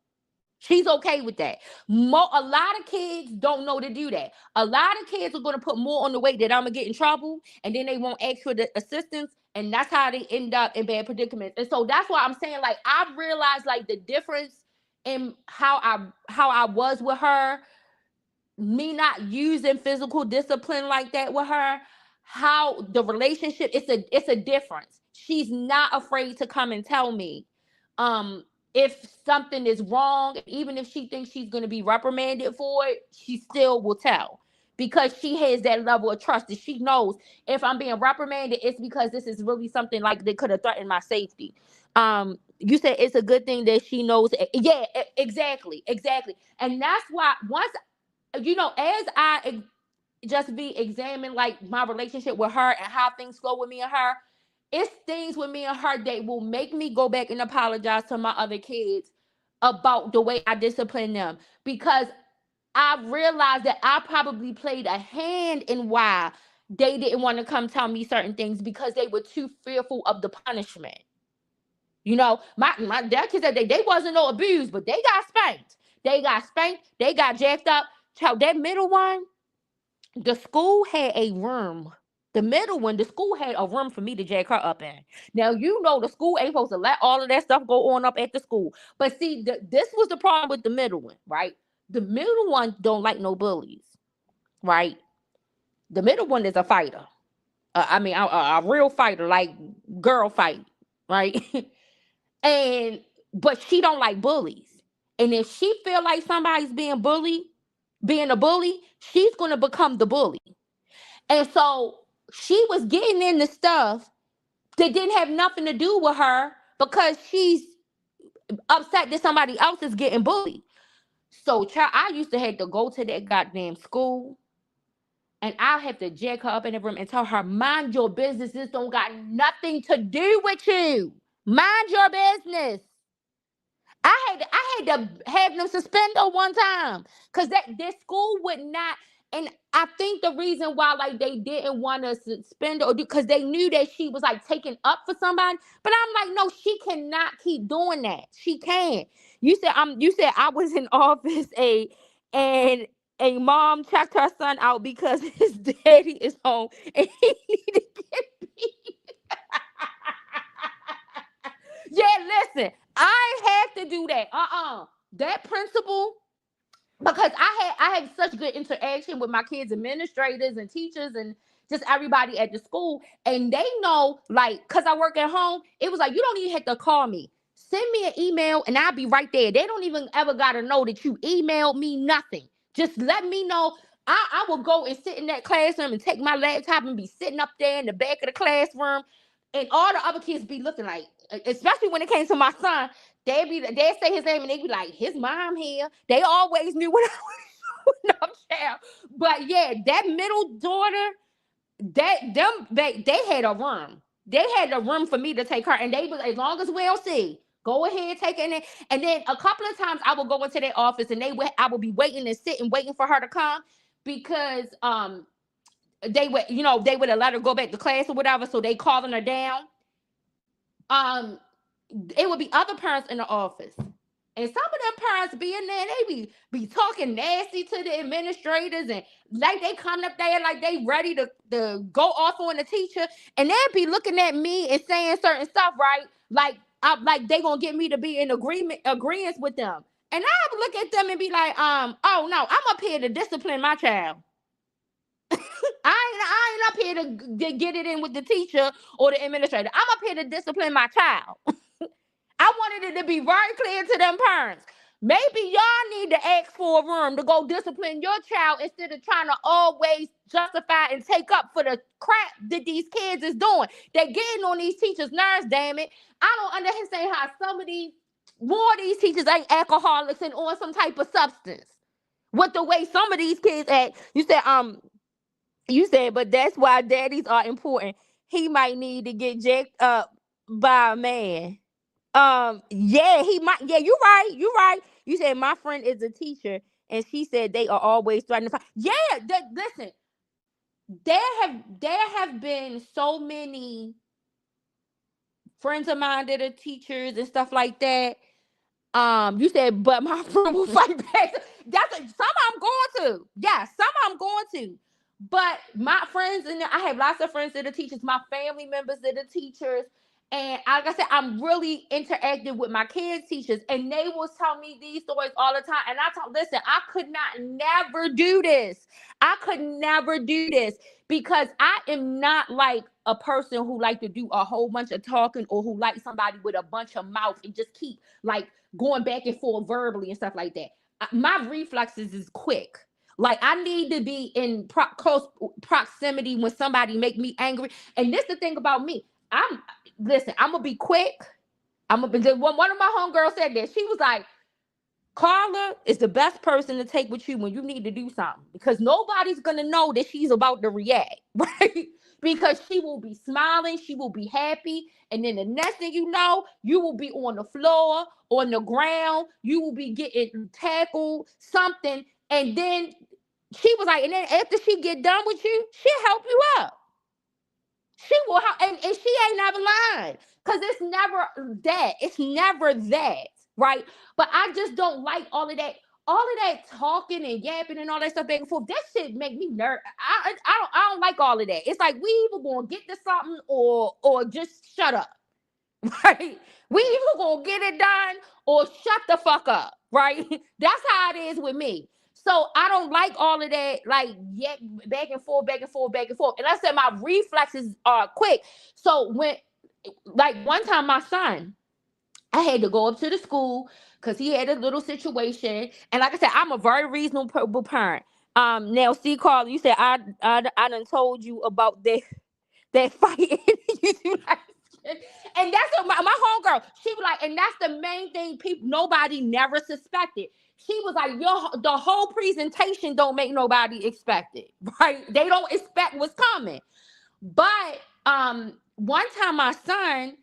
She's okay with that. A lot of kids don't know to do that. A lot of kids are going to put more on the weight that I'm going to get in trouble, and then they won't ask for the assistance, and that's how they end up in bad predicaments. And so that's why I'm saying, like, I've realized, like, the difference in how I was with her, me not using physical discipline like that with her, how the relationship, it's a difference. She's not afraid to come and tell me if something is wrong. Even if she thinks she's going to be reprimanded for it, she still will tell, because she has that level of trust that she knows if I'm being reprimanded, it's because this is really something like that could have threatened my safety. You said it's a good thing that she knows. Yeah, exactly. And that's why once, as I just be examining like my relationship with her and how things go with me and her, it's things with me and her that will make me go back and apologize to my other kids about the way I discipline them, because I realized that I probably played a hand in why they didn't want to come tell me certain things, because they were too fearful of the punishment. My dad kids said they wasn't no abuse, but they got spanked. They got jacked up. Child, that middle one, the school had a room. The middle one, the school had a room for me to jack her up in. Now, the school ain't supposed to let all of that stuff go on up at the school. But see, this was the problem with the middle one, right? The middle one don't like no bullies, right? The middle one is a fighter. A real fighter, like girl fight, right? But she don't like bullies. And if she feel like somebody's being a bully, she's going to become the bully. And so she was getting into stuff that didn't have nothing to do with her, because she's upset that somebody else is getting bullied. So, child, I used to have to go to that goddamn school, and I'll have to jack her up in the room and tell her, mind your business. This don't got nothing to do with you. Mind your business. I had to have them suspend her one time because that their school would not. And I think the reason why like they didn't want to suspend her or because they knew that she was like taking up for somebody. But I'm like, no, she cannot keep doing that. She can't. You said I was in office and a mom checked her son out because his daddy is home and he needed to get beat. Yeah, listen, I had to do that. That principal, because I had such good interaction with my kids' administrators and teachers and just everybody at the school, and they know like because I work at home, it was like you don't even have to call me. Send me an email and I'll be right there. They don't even ever gotta know that you emailed me nothing. Just let me know. I will go and sit in that classroom and take my laptop and be sitting up there in the back of the classroom, and all the other kids be looking like, especially when it came to my son, they'd say his name and they'd be like, his mom here. They always knew what I was doing. No, child. But yeah, that middle daughter, they had a room. They had a room for me to take her, and they was as long as we'll see. Go ahead, take it in. And then a couple of times I would go into their office and I would be waiting and sitting, waiting for her to come because they would have let her go back to class or whatever, so they calling her down. Um, it would be other parents in the office. And some of them parents be in there, they be talking nasty to the administrators and like they come up there like they ready to go off on the teacher. And they'd be looking at me and saying certain stuff, right? Like they gonna get me to be in agreement with them. And I would look at them and be like, oh no, I'm up here to discipline my child. I ain't up here to get it in with the teacher or the administrator. I'm up here to discipline my child. I wanted it to be very clear to them parents. Maybe y'all need to ask for a room to go discipline your child instead of trying to always justify and take up for the crap that these kids is doing. They're getting on these teachers' nerves, damn it. I don't understand how more of these teachers ain't alcoholics and on some type of substance. With the way some of these kids act. You said, but that's why daddies are important. He might need to get jacked up by a man. Yeah, he might. Yeah, you're right. You're right. You said my friend is a teacher, and she said they are always trying to find. Yeah, listen. There have been so many friends of mine that are teachers and stuff like that. You said, but my friend will fight back. Some I'm going to. Yeah, some I'm going to. But my friends, and I have lots of friends that are teachers, my family members that are teachers. And like I said, I'm really interactive with my kids' teachers, and they will tell me these stories all the time. And listen, I could not never do this. I could never do this because I am not like a person who like to do a whole bunch of talking or who like somebody with a bunch of mouth and just keep like going back and forth verbally and stuff like that. My reflexes is quick. Like I need to be in close proximity when somebody make me angry. And this is the thing about me. I'm gonna be quick. One of my homegirls said that. She was like, Carla is the best person to take with you when you need to do something because nobody's gonna know that she's about to react, right? Because she will be smiling, she will be happy, and then the next thing you know, you will be on the floor, on the ground, you will be getting tackled, something, and then she was like, and then after she get done with you, she'll help you up. She will help, and she ain't never lying. Cause it's never that. It's never that, right? But I just don't like all of that talking and yapping and all that stuff back and forth. That shit make me nervous. I don't like all of that. It's like we either gonna get to something or just shut up. Right? We either gonna get it done or shut the fuck up, right? That's how it is with me. So I don't like all of that, like yeah, back and forth, back and forth, back and forth. And I said my reflexes are quick. So like one time my son, I had to go up to the school because he had a little situation. And like I said, I'm a very reasonable parent. Now see, Carl, you said I done told you about that fight. And that's what my homegirl, she was like, and that's the main thing nobody never suspected. She was like, the whole presentation don't make nobody expect it, right? They don't expect what's coming. But one time my son,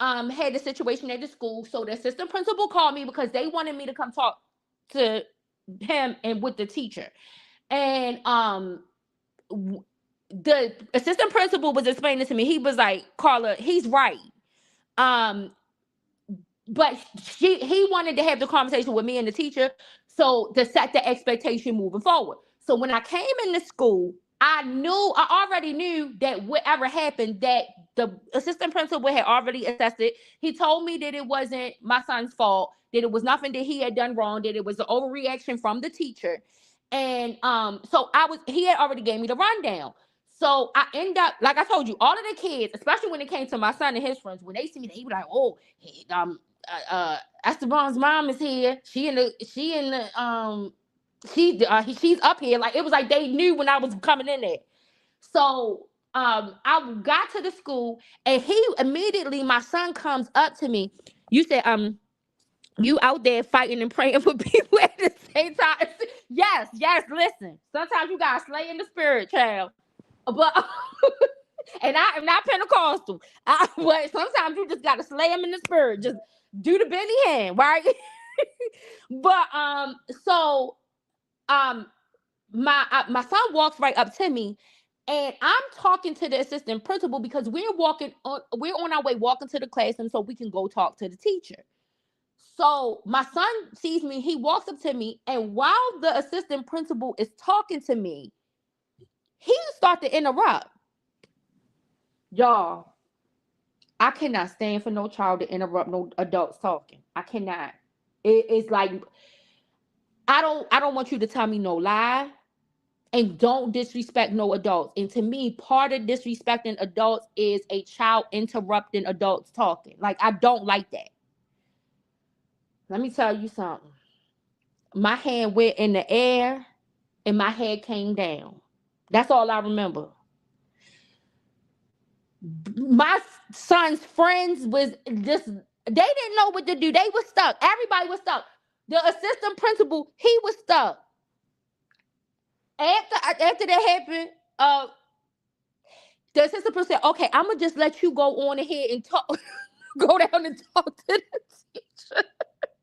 had a situation at the school. So the assistant principal called me because they wanted me to come talk to him and with the teacher. And the assistant principal was explaining to me, he was like, Carla, he's right. Um, but he wanted to have the conversation with me and the teacher, so to set the expectation moving forward. So when I came into school, I already knew that whatever happened, that the assistant principal had already assessed it. He told me that it wasn't my son's fault, that it was nothing that he had done wrong, that it was an overreaction from the teacher. And so he had already gave me the rundown. So I end up, like I told you, all of the kids, especially when it came to my son and his friends, when they see me, they were like, "Oh, Esteban's mom is here. She's up here." Like, it was like they knew when I was coming in there. So I got to the school, and my son comes up to me. You said, you out there fighting and praying for people at the same time. Yes, listen. Sometimes you gotta slay in the spirit, child. But and I am not Pentecostal. But sometimes you just gotta slay him in the spirit. Just do the Benny hand, right? But so my son walks right up to me, and I'm talking to the assistant principal because we're on our way walking to the classroom so we can go talk to the teacher. So my son sees me, he walks up to me, and while the assistant principal is talking to me, he starts to interrupt. Y'all, I cannot stand for no child to interrupt no adults talking. I cannot. It's like, I don't want you to tell me no lie, and don't disrespect no adults. And to me, part of disrespecting adults is a child interrupting adults talking. Like, I don't like that. Let me tell you something. My hand went in the air and my head came down. That's all I remember. My son's friends was just, they didn't know what to do. They were stuck. Everybody was stuck. The assistant principal, he was stuck. After that happened, the assistant principal said, "Okay, I'm gonna just let you go on ahead and talk, go down and talk to the teacher."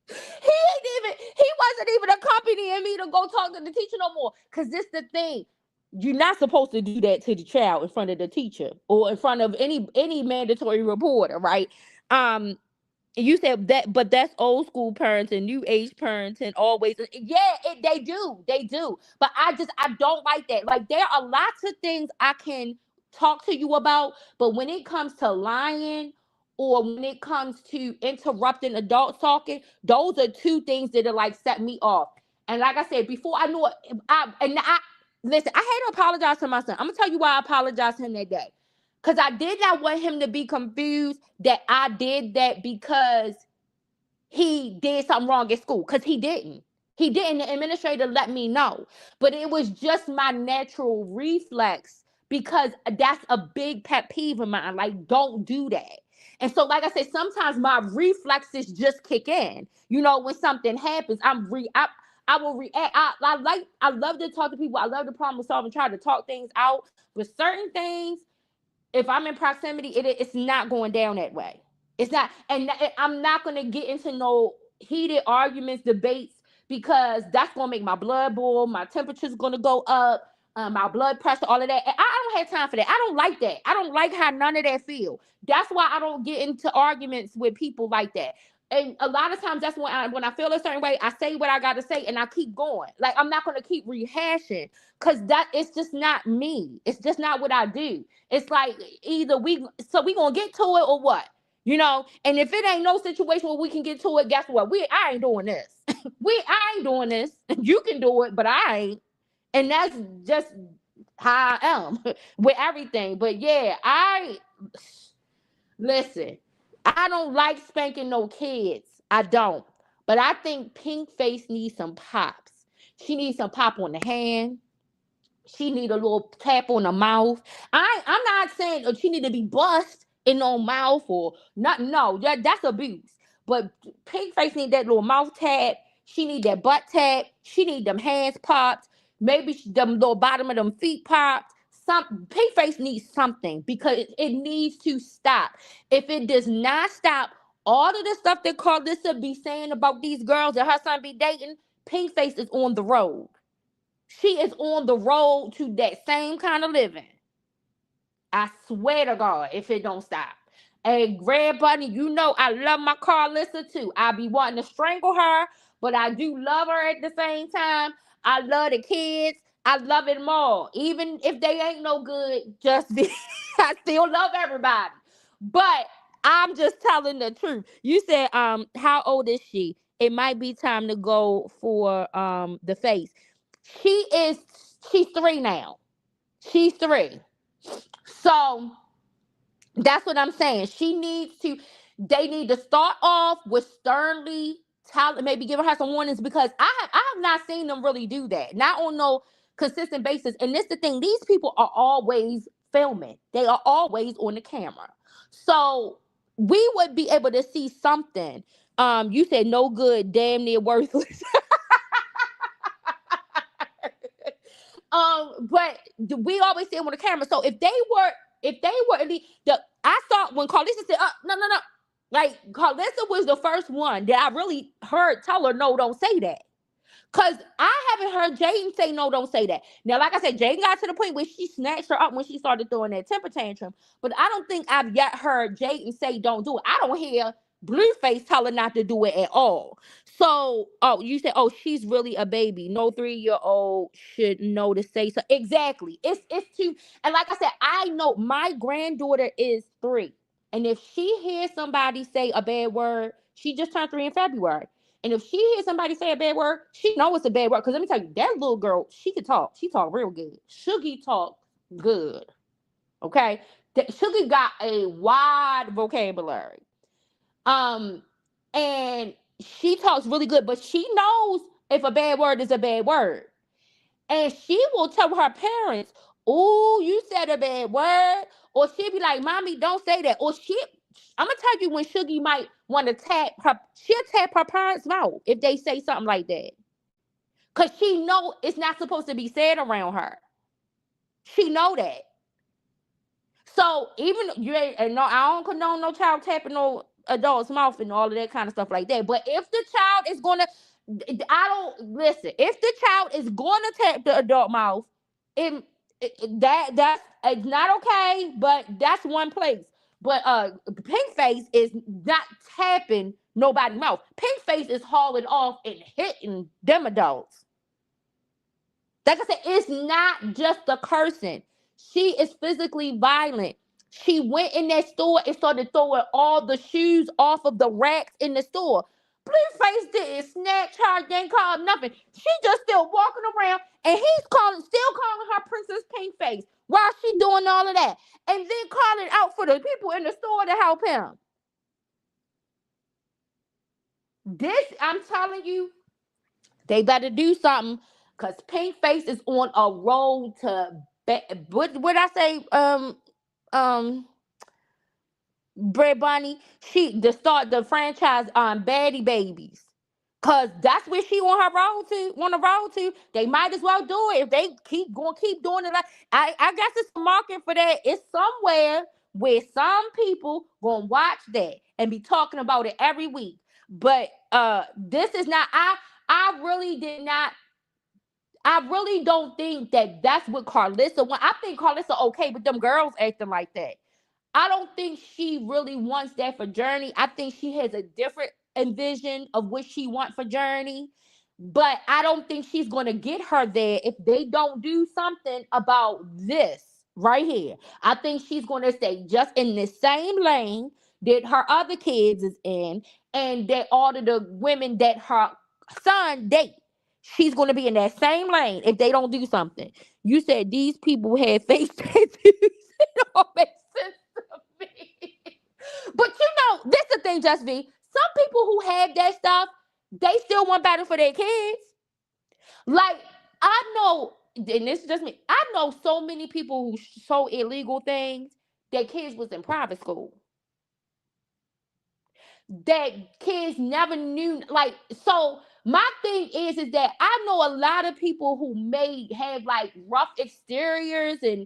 He wasn't even accompanying me to go talk to the teacher no more. Cause this the thing. You're not supposed to do that to the child in front of the teacher or in front of any mandatory reporter, right? You said that, but that's old school parents and new age parents and always, yeah, they do. But I don't like that. Like, there are lots of things I can talk to you about, but when it comes to lying or when it comes to interrupting adults talking, those are two things that are like set me off. And like I said before, I knew it. I listen. I had to apologize to my son. I'm gonna tell you why I apologized to him that day. Because I did not want him to be confused that I did that because he did something wrong at school. Because he didn't. He didn't. The administrator let me know. But it was just my natural reflex, because that's a big pet peeve of mine. Like, don't do that. And so, like I said, sometimes my reflexes just kick in. You know, when something happens, I will react. I love to talk to people. I love to problem solve and try to talk things out. But certain things, if I'm in proximity, it's not going down that way. It's not, and I'm not going to get into no heated arguments, debates, because that's going to make my blood boil, my temperature's going to go up, my blood pressure, all of that. And I don't have time for that. I don't like that. I don't like how none of that feel. That's why I don't get into arguments with people like that. And a lot of times that's when I feel a certain way, I say what I got to say and I keep going. Like, I'm not going to keep rehashing, because it's just not me. It's just not what I do. It's like, either we going to get to it or what? You know? And if it ain't no situation where we can get to it, guess what? I ain't doing this. I ain't doing this. You can do it, but I ain't. And that's just how I am with everything. But yeah, listen, I don't like spanking no kids. I don't. But I think Pinkface needs some pops. She needs some pop on the hand. She need a little tap on the mouth. I'm not saying she need to be bust in no mouth or not. No, that's abuse. But Pinkface need that little mouth tap. She need that butt tap. She need them hands popped. Maybe them little bottom of them feet popped. Pink face needs something because it needs to stop. If it does not stop, all of the stuff that Carlissa be saying about these girls that her son be dating, Pink face is on the road. She is on the road to that same kind of living. I swear to God, if it don't stop. And Red Bunny, you know I love my Carlissa too. I be wanting to strangle her, but I do love her at the same time. I love the kids. I love it all. Even if they ain't no good, just be I still love everybody. But I'm just telling the truth. You said, how old is she? It might be time to go for the face. She is she's 3 now. She's 3. So that's what I'm saying. They need to start off with sternly telling, maybe giving her some warnings because I have not seen them really do that. Not on no consistent basis. And this the thing, these people are always filming. They are always on the camera. So we would be able to see something. You said no good, damn near worthless. But we always see them on the camera. So if they were I thought when Carlissa said, no, like Carlissa was the first one that I really heard tell her, no, don't say that. Cause I haven't heard Jaden say no, don't say that. Now, like I said, Jaden got to the point where she snatched her up when she started throwing that temper tantrum. But I don't think I've yet heard Jaden say don't do it. I don't hear Blueface tell her not to do it at all. So, you said, oh, she's really a baby. No 3-year-old should know to say so. Exactly. It's too. And like I said, I know my granddaughter is 3, and if she hears somebody say a bad word, she just turned 3 in February. And if she hears somebody say a bad word, she know it's a bad word. Because let me tell you, that little girl, she can talk. She talk real good. Sugie talk good. Okay? Sugie got a wide vocabulary. And she talks really good, but she knows if a bad word is a bad word. And she will tell her parents, oh, you said a bad word. Or she'll be like, Mommy, don't say that. Or I'm gonna tell you when Sugie might want to tap her, she'll tap her parents' mouth if they say something like that. Cause she know it's not supposed to be said around her. She know that. So even you ain't, and no, I don't condone no child tapping no adult's mouth and all of that kind of stuff like that. But if the child is gonna, I don't listen. If the child is gonna tap the adult mouth, that's it's not okay. But that's one place. But Pink Face is not tapping nobody's mouth. Pink Face is hauling off and hitting them adults. Like I said, it's not just the cursing. She is physically violent. She went in that store and started throwing all the shoes off of the racks in the store. Blueface didn't snatch her, didn't call nothing. She just still walking around, and he's still calling her Princess Pink Face while she doing all of that, and then calling out for the people in the store to help him. This, I'm telling you, they better do something. Cause Pink Face is on a road to what I say? Bread Bunny. She to start the franchise on Baddie Babies. Cause that's where she on her road to. On the road to. They might as well do it if they keep doing it. Like I guess it's a market for that. It's somewhere where some people gonna watch that and be talking about it every week. But this is not. I really did not. I really don't think that that's what Carlissa wants. I think Carlissa okay with them girls acting like that. I don't think she really wants that for Journey. I think she has a different envision of what she wants for Journey. But I don't think she's going to get her there if they don't do something about this right here. I think she's going to stay just in the same lane that her other kids is in, and that all of the women that her son date. She's going to be in that same lane if they don't do something. You said these people had face tattoos. It all makes sense to me. But you know, this is the thing, Just V. Some people who have that stuff, they still want better for their kids. Like, I know, and this is just me, I know so many people who show illegal things that kids was in private school. That kids never knew, like, so my thing is that I know a lot of people who may have like rough exteriors and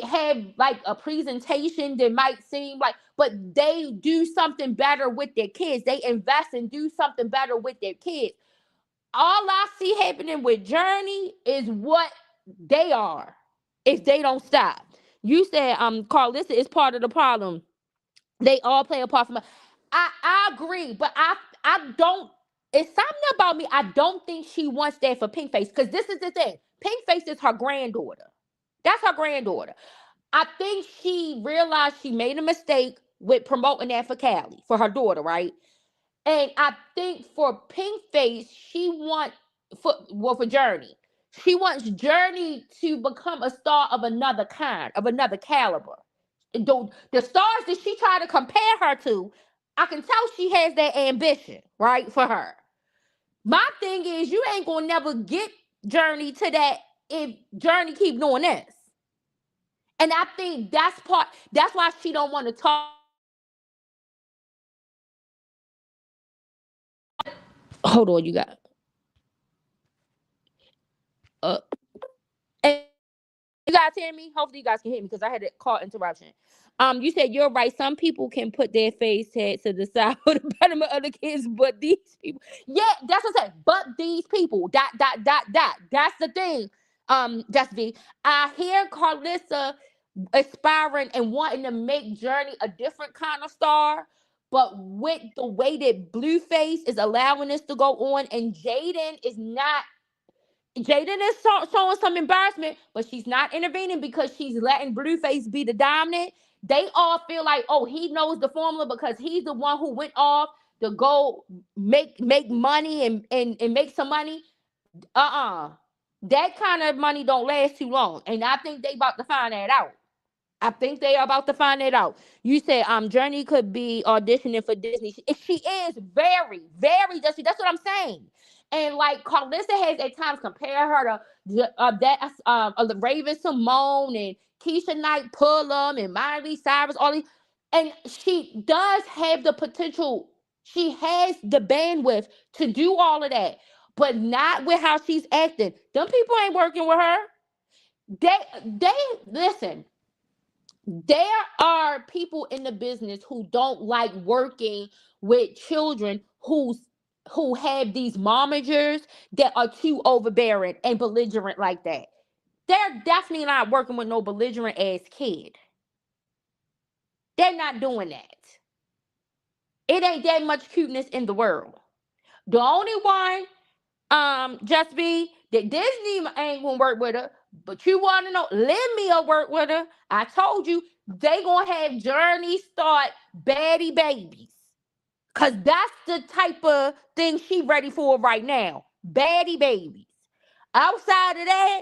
have like a presentation that might seem like, but they do something better with their kids. They invest and do something better with their kids. All I see happening with Journey is what they are if they don't stop. You said Carlissa is part of the problem. They all play a part from I agree, but I don't, it's something about me. I don't think she wants that for Pinkface. Because this is the thing. Pinkface is her granddaughter. That's her granddaughter. I think she realized she made a mistake with promoting that for Callie, for her daughter, right? And I think for Pinkface, she wants for Journey. She wants Journey to become a star of another kind, of another caliber. The stars that she tried to compare her to, I can tell she has that ambition, right? For her. My thing is, you ain't gonna never get Journey to that if Journey keep doing this. And I think that's why she don't want to talk. Hold on, you got uh and you guys hear me? Hopefully you guys can hear me because I had a call interruption. You said you're right. Some people can put their face head to the side for the betterment of the kids, but these people, yeah, that's what I said. But these people, dot. That's the thing. Just be. I hear Carlissa aspiring and wanting to make Journey a different kind of star, but with the way that Blueface is allowing this to go on, and Jaden is not. Jaden is showing some embarrassment, but she's not intervening because she's letting Blueface be the dominant. They all feel like, oh, he knows the formula because he's the one who went off to go make money and make some money. That kind of money don't last too long, and I think they about to find that out. I think they are about to find it out. You said Journey could be auditioning for Disney. She is very, very Disney. That's what I'm saying. And like Carlissa has at times compared her to the Raven Simone and Keisha Knight Pullum and Miley Cyrus, all these. And she does have the potential. She has the bandwidth to do all of that, but not with how she's acting. Them people ain't working with her. They listen. There are people in the business who don't like working with children who have these momagers that are too overbearing and belligerent like that. They're definitely not working with no belligerent ass kid. They're not doing that. It ain't that much cuteness in the world. The only one, just be that Disney ain't gonna work with her. But you want to know, Lemuel work with her. I told you they gonna have Journey start baddie babies, cause that's the type of thing she ready for right now. Baddie babies. Outside of that,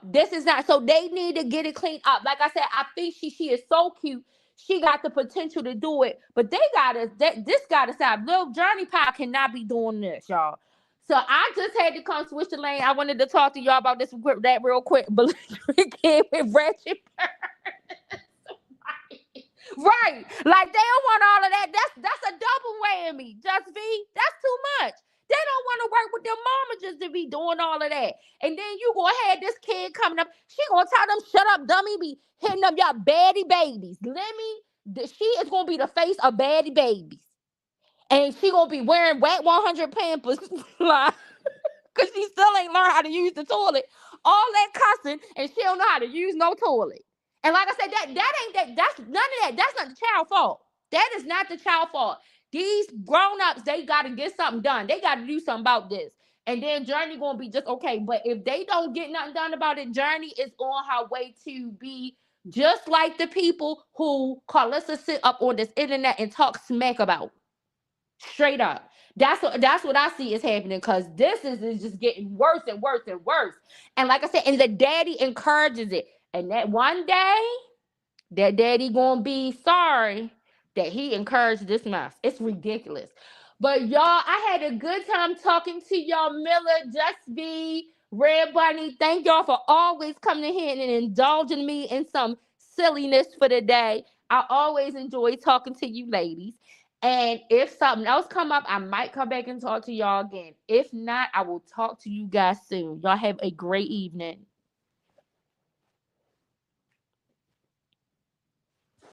this is not. So they need to get it cleaned up. Like I said, I think she is so cute. She got the potential to do it, but this gotta stop. Little Journey Pie cannot be doing this, y'all. So I just had to come switch the lane. I wanted to talk to y'all about that real quick. But kid with ratchet right. Like they don't want all of that. That's a double whammy. Just be that's too much. They don't want to work with their mama just to be doing all of that. And then you gonna have this kid coming up. She gonna tell them, shut up, dummy, be hitting up y'all baddie babies. She is gonna be the face of baddie babies. And she gonna be wearing wet 100 Pampers. Because she still ain't learned how to use the toilet. All that cussing, and she don't know how to use no toilet. And like I said, that's none of that. That's not the child fault. That is not the child fault. These grown-ups, they gotta get something done. They gotta do something about this. And then Journey gonna be just okay. But if they don't get nothing done about it, Journey is on her way to be just like the people who Carlissa sit up on this internet and talk smack about. Straight up. That's what I see is happening, because is just getting worse and worse and worse. And like I said, and the daddy encourages it. And that one day, that daddy gonna be sorry that he encouraged this mess. It's ridiculous. But y'all, I had a good time talking to y'all. Miller, Just Be, Red Bunny. Thank y'all for always coming in here and indulging me in some silliness for the day. I always enjoy talking to you ladies. And if something else come up, I might come back and talk to y'all again. If not, I will talk to you guys soon. Y'all have a great evening.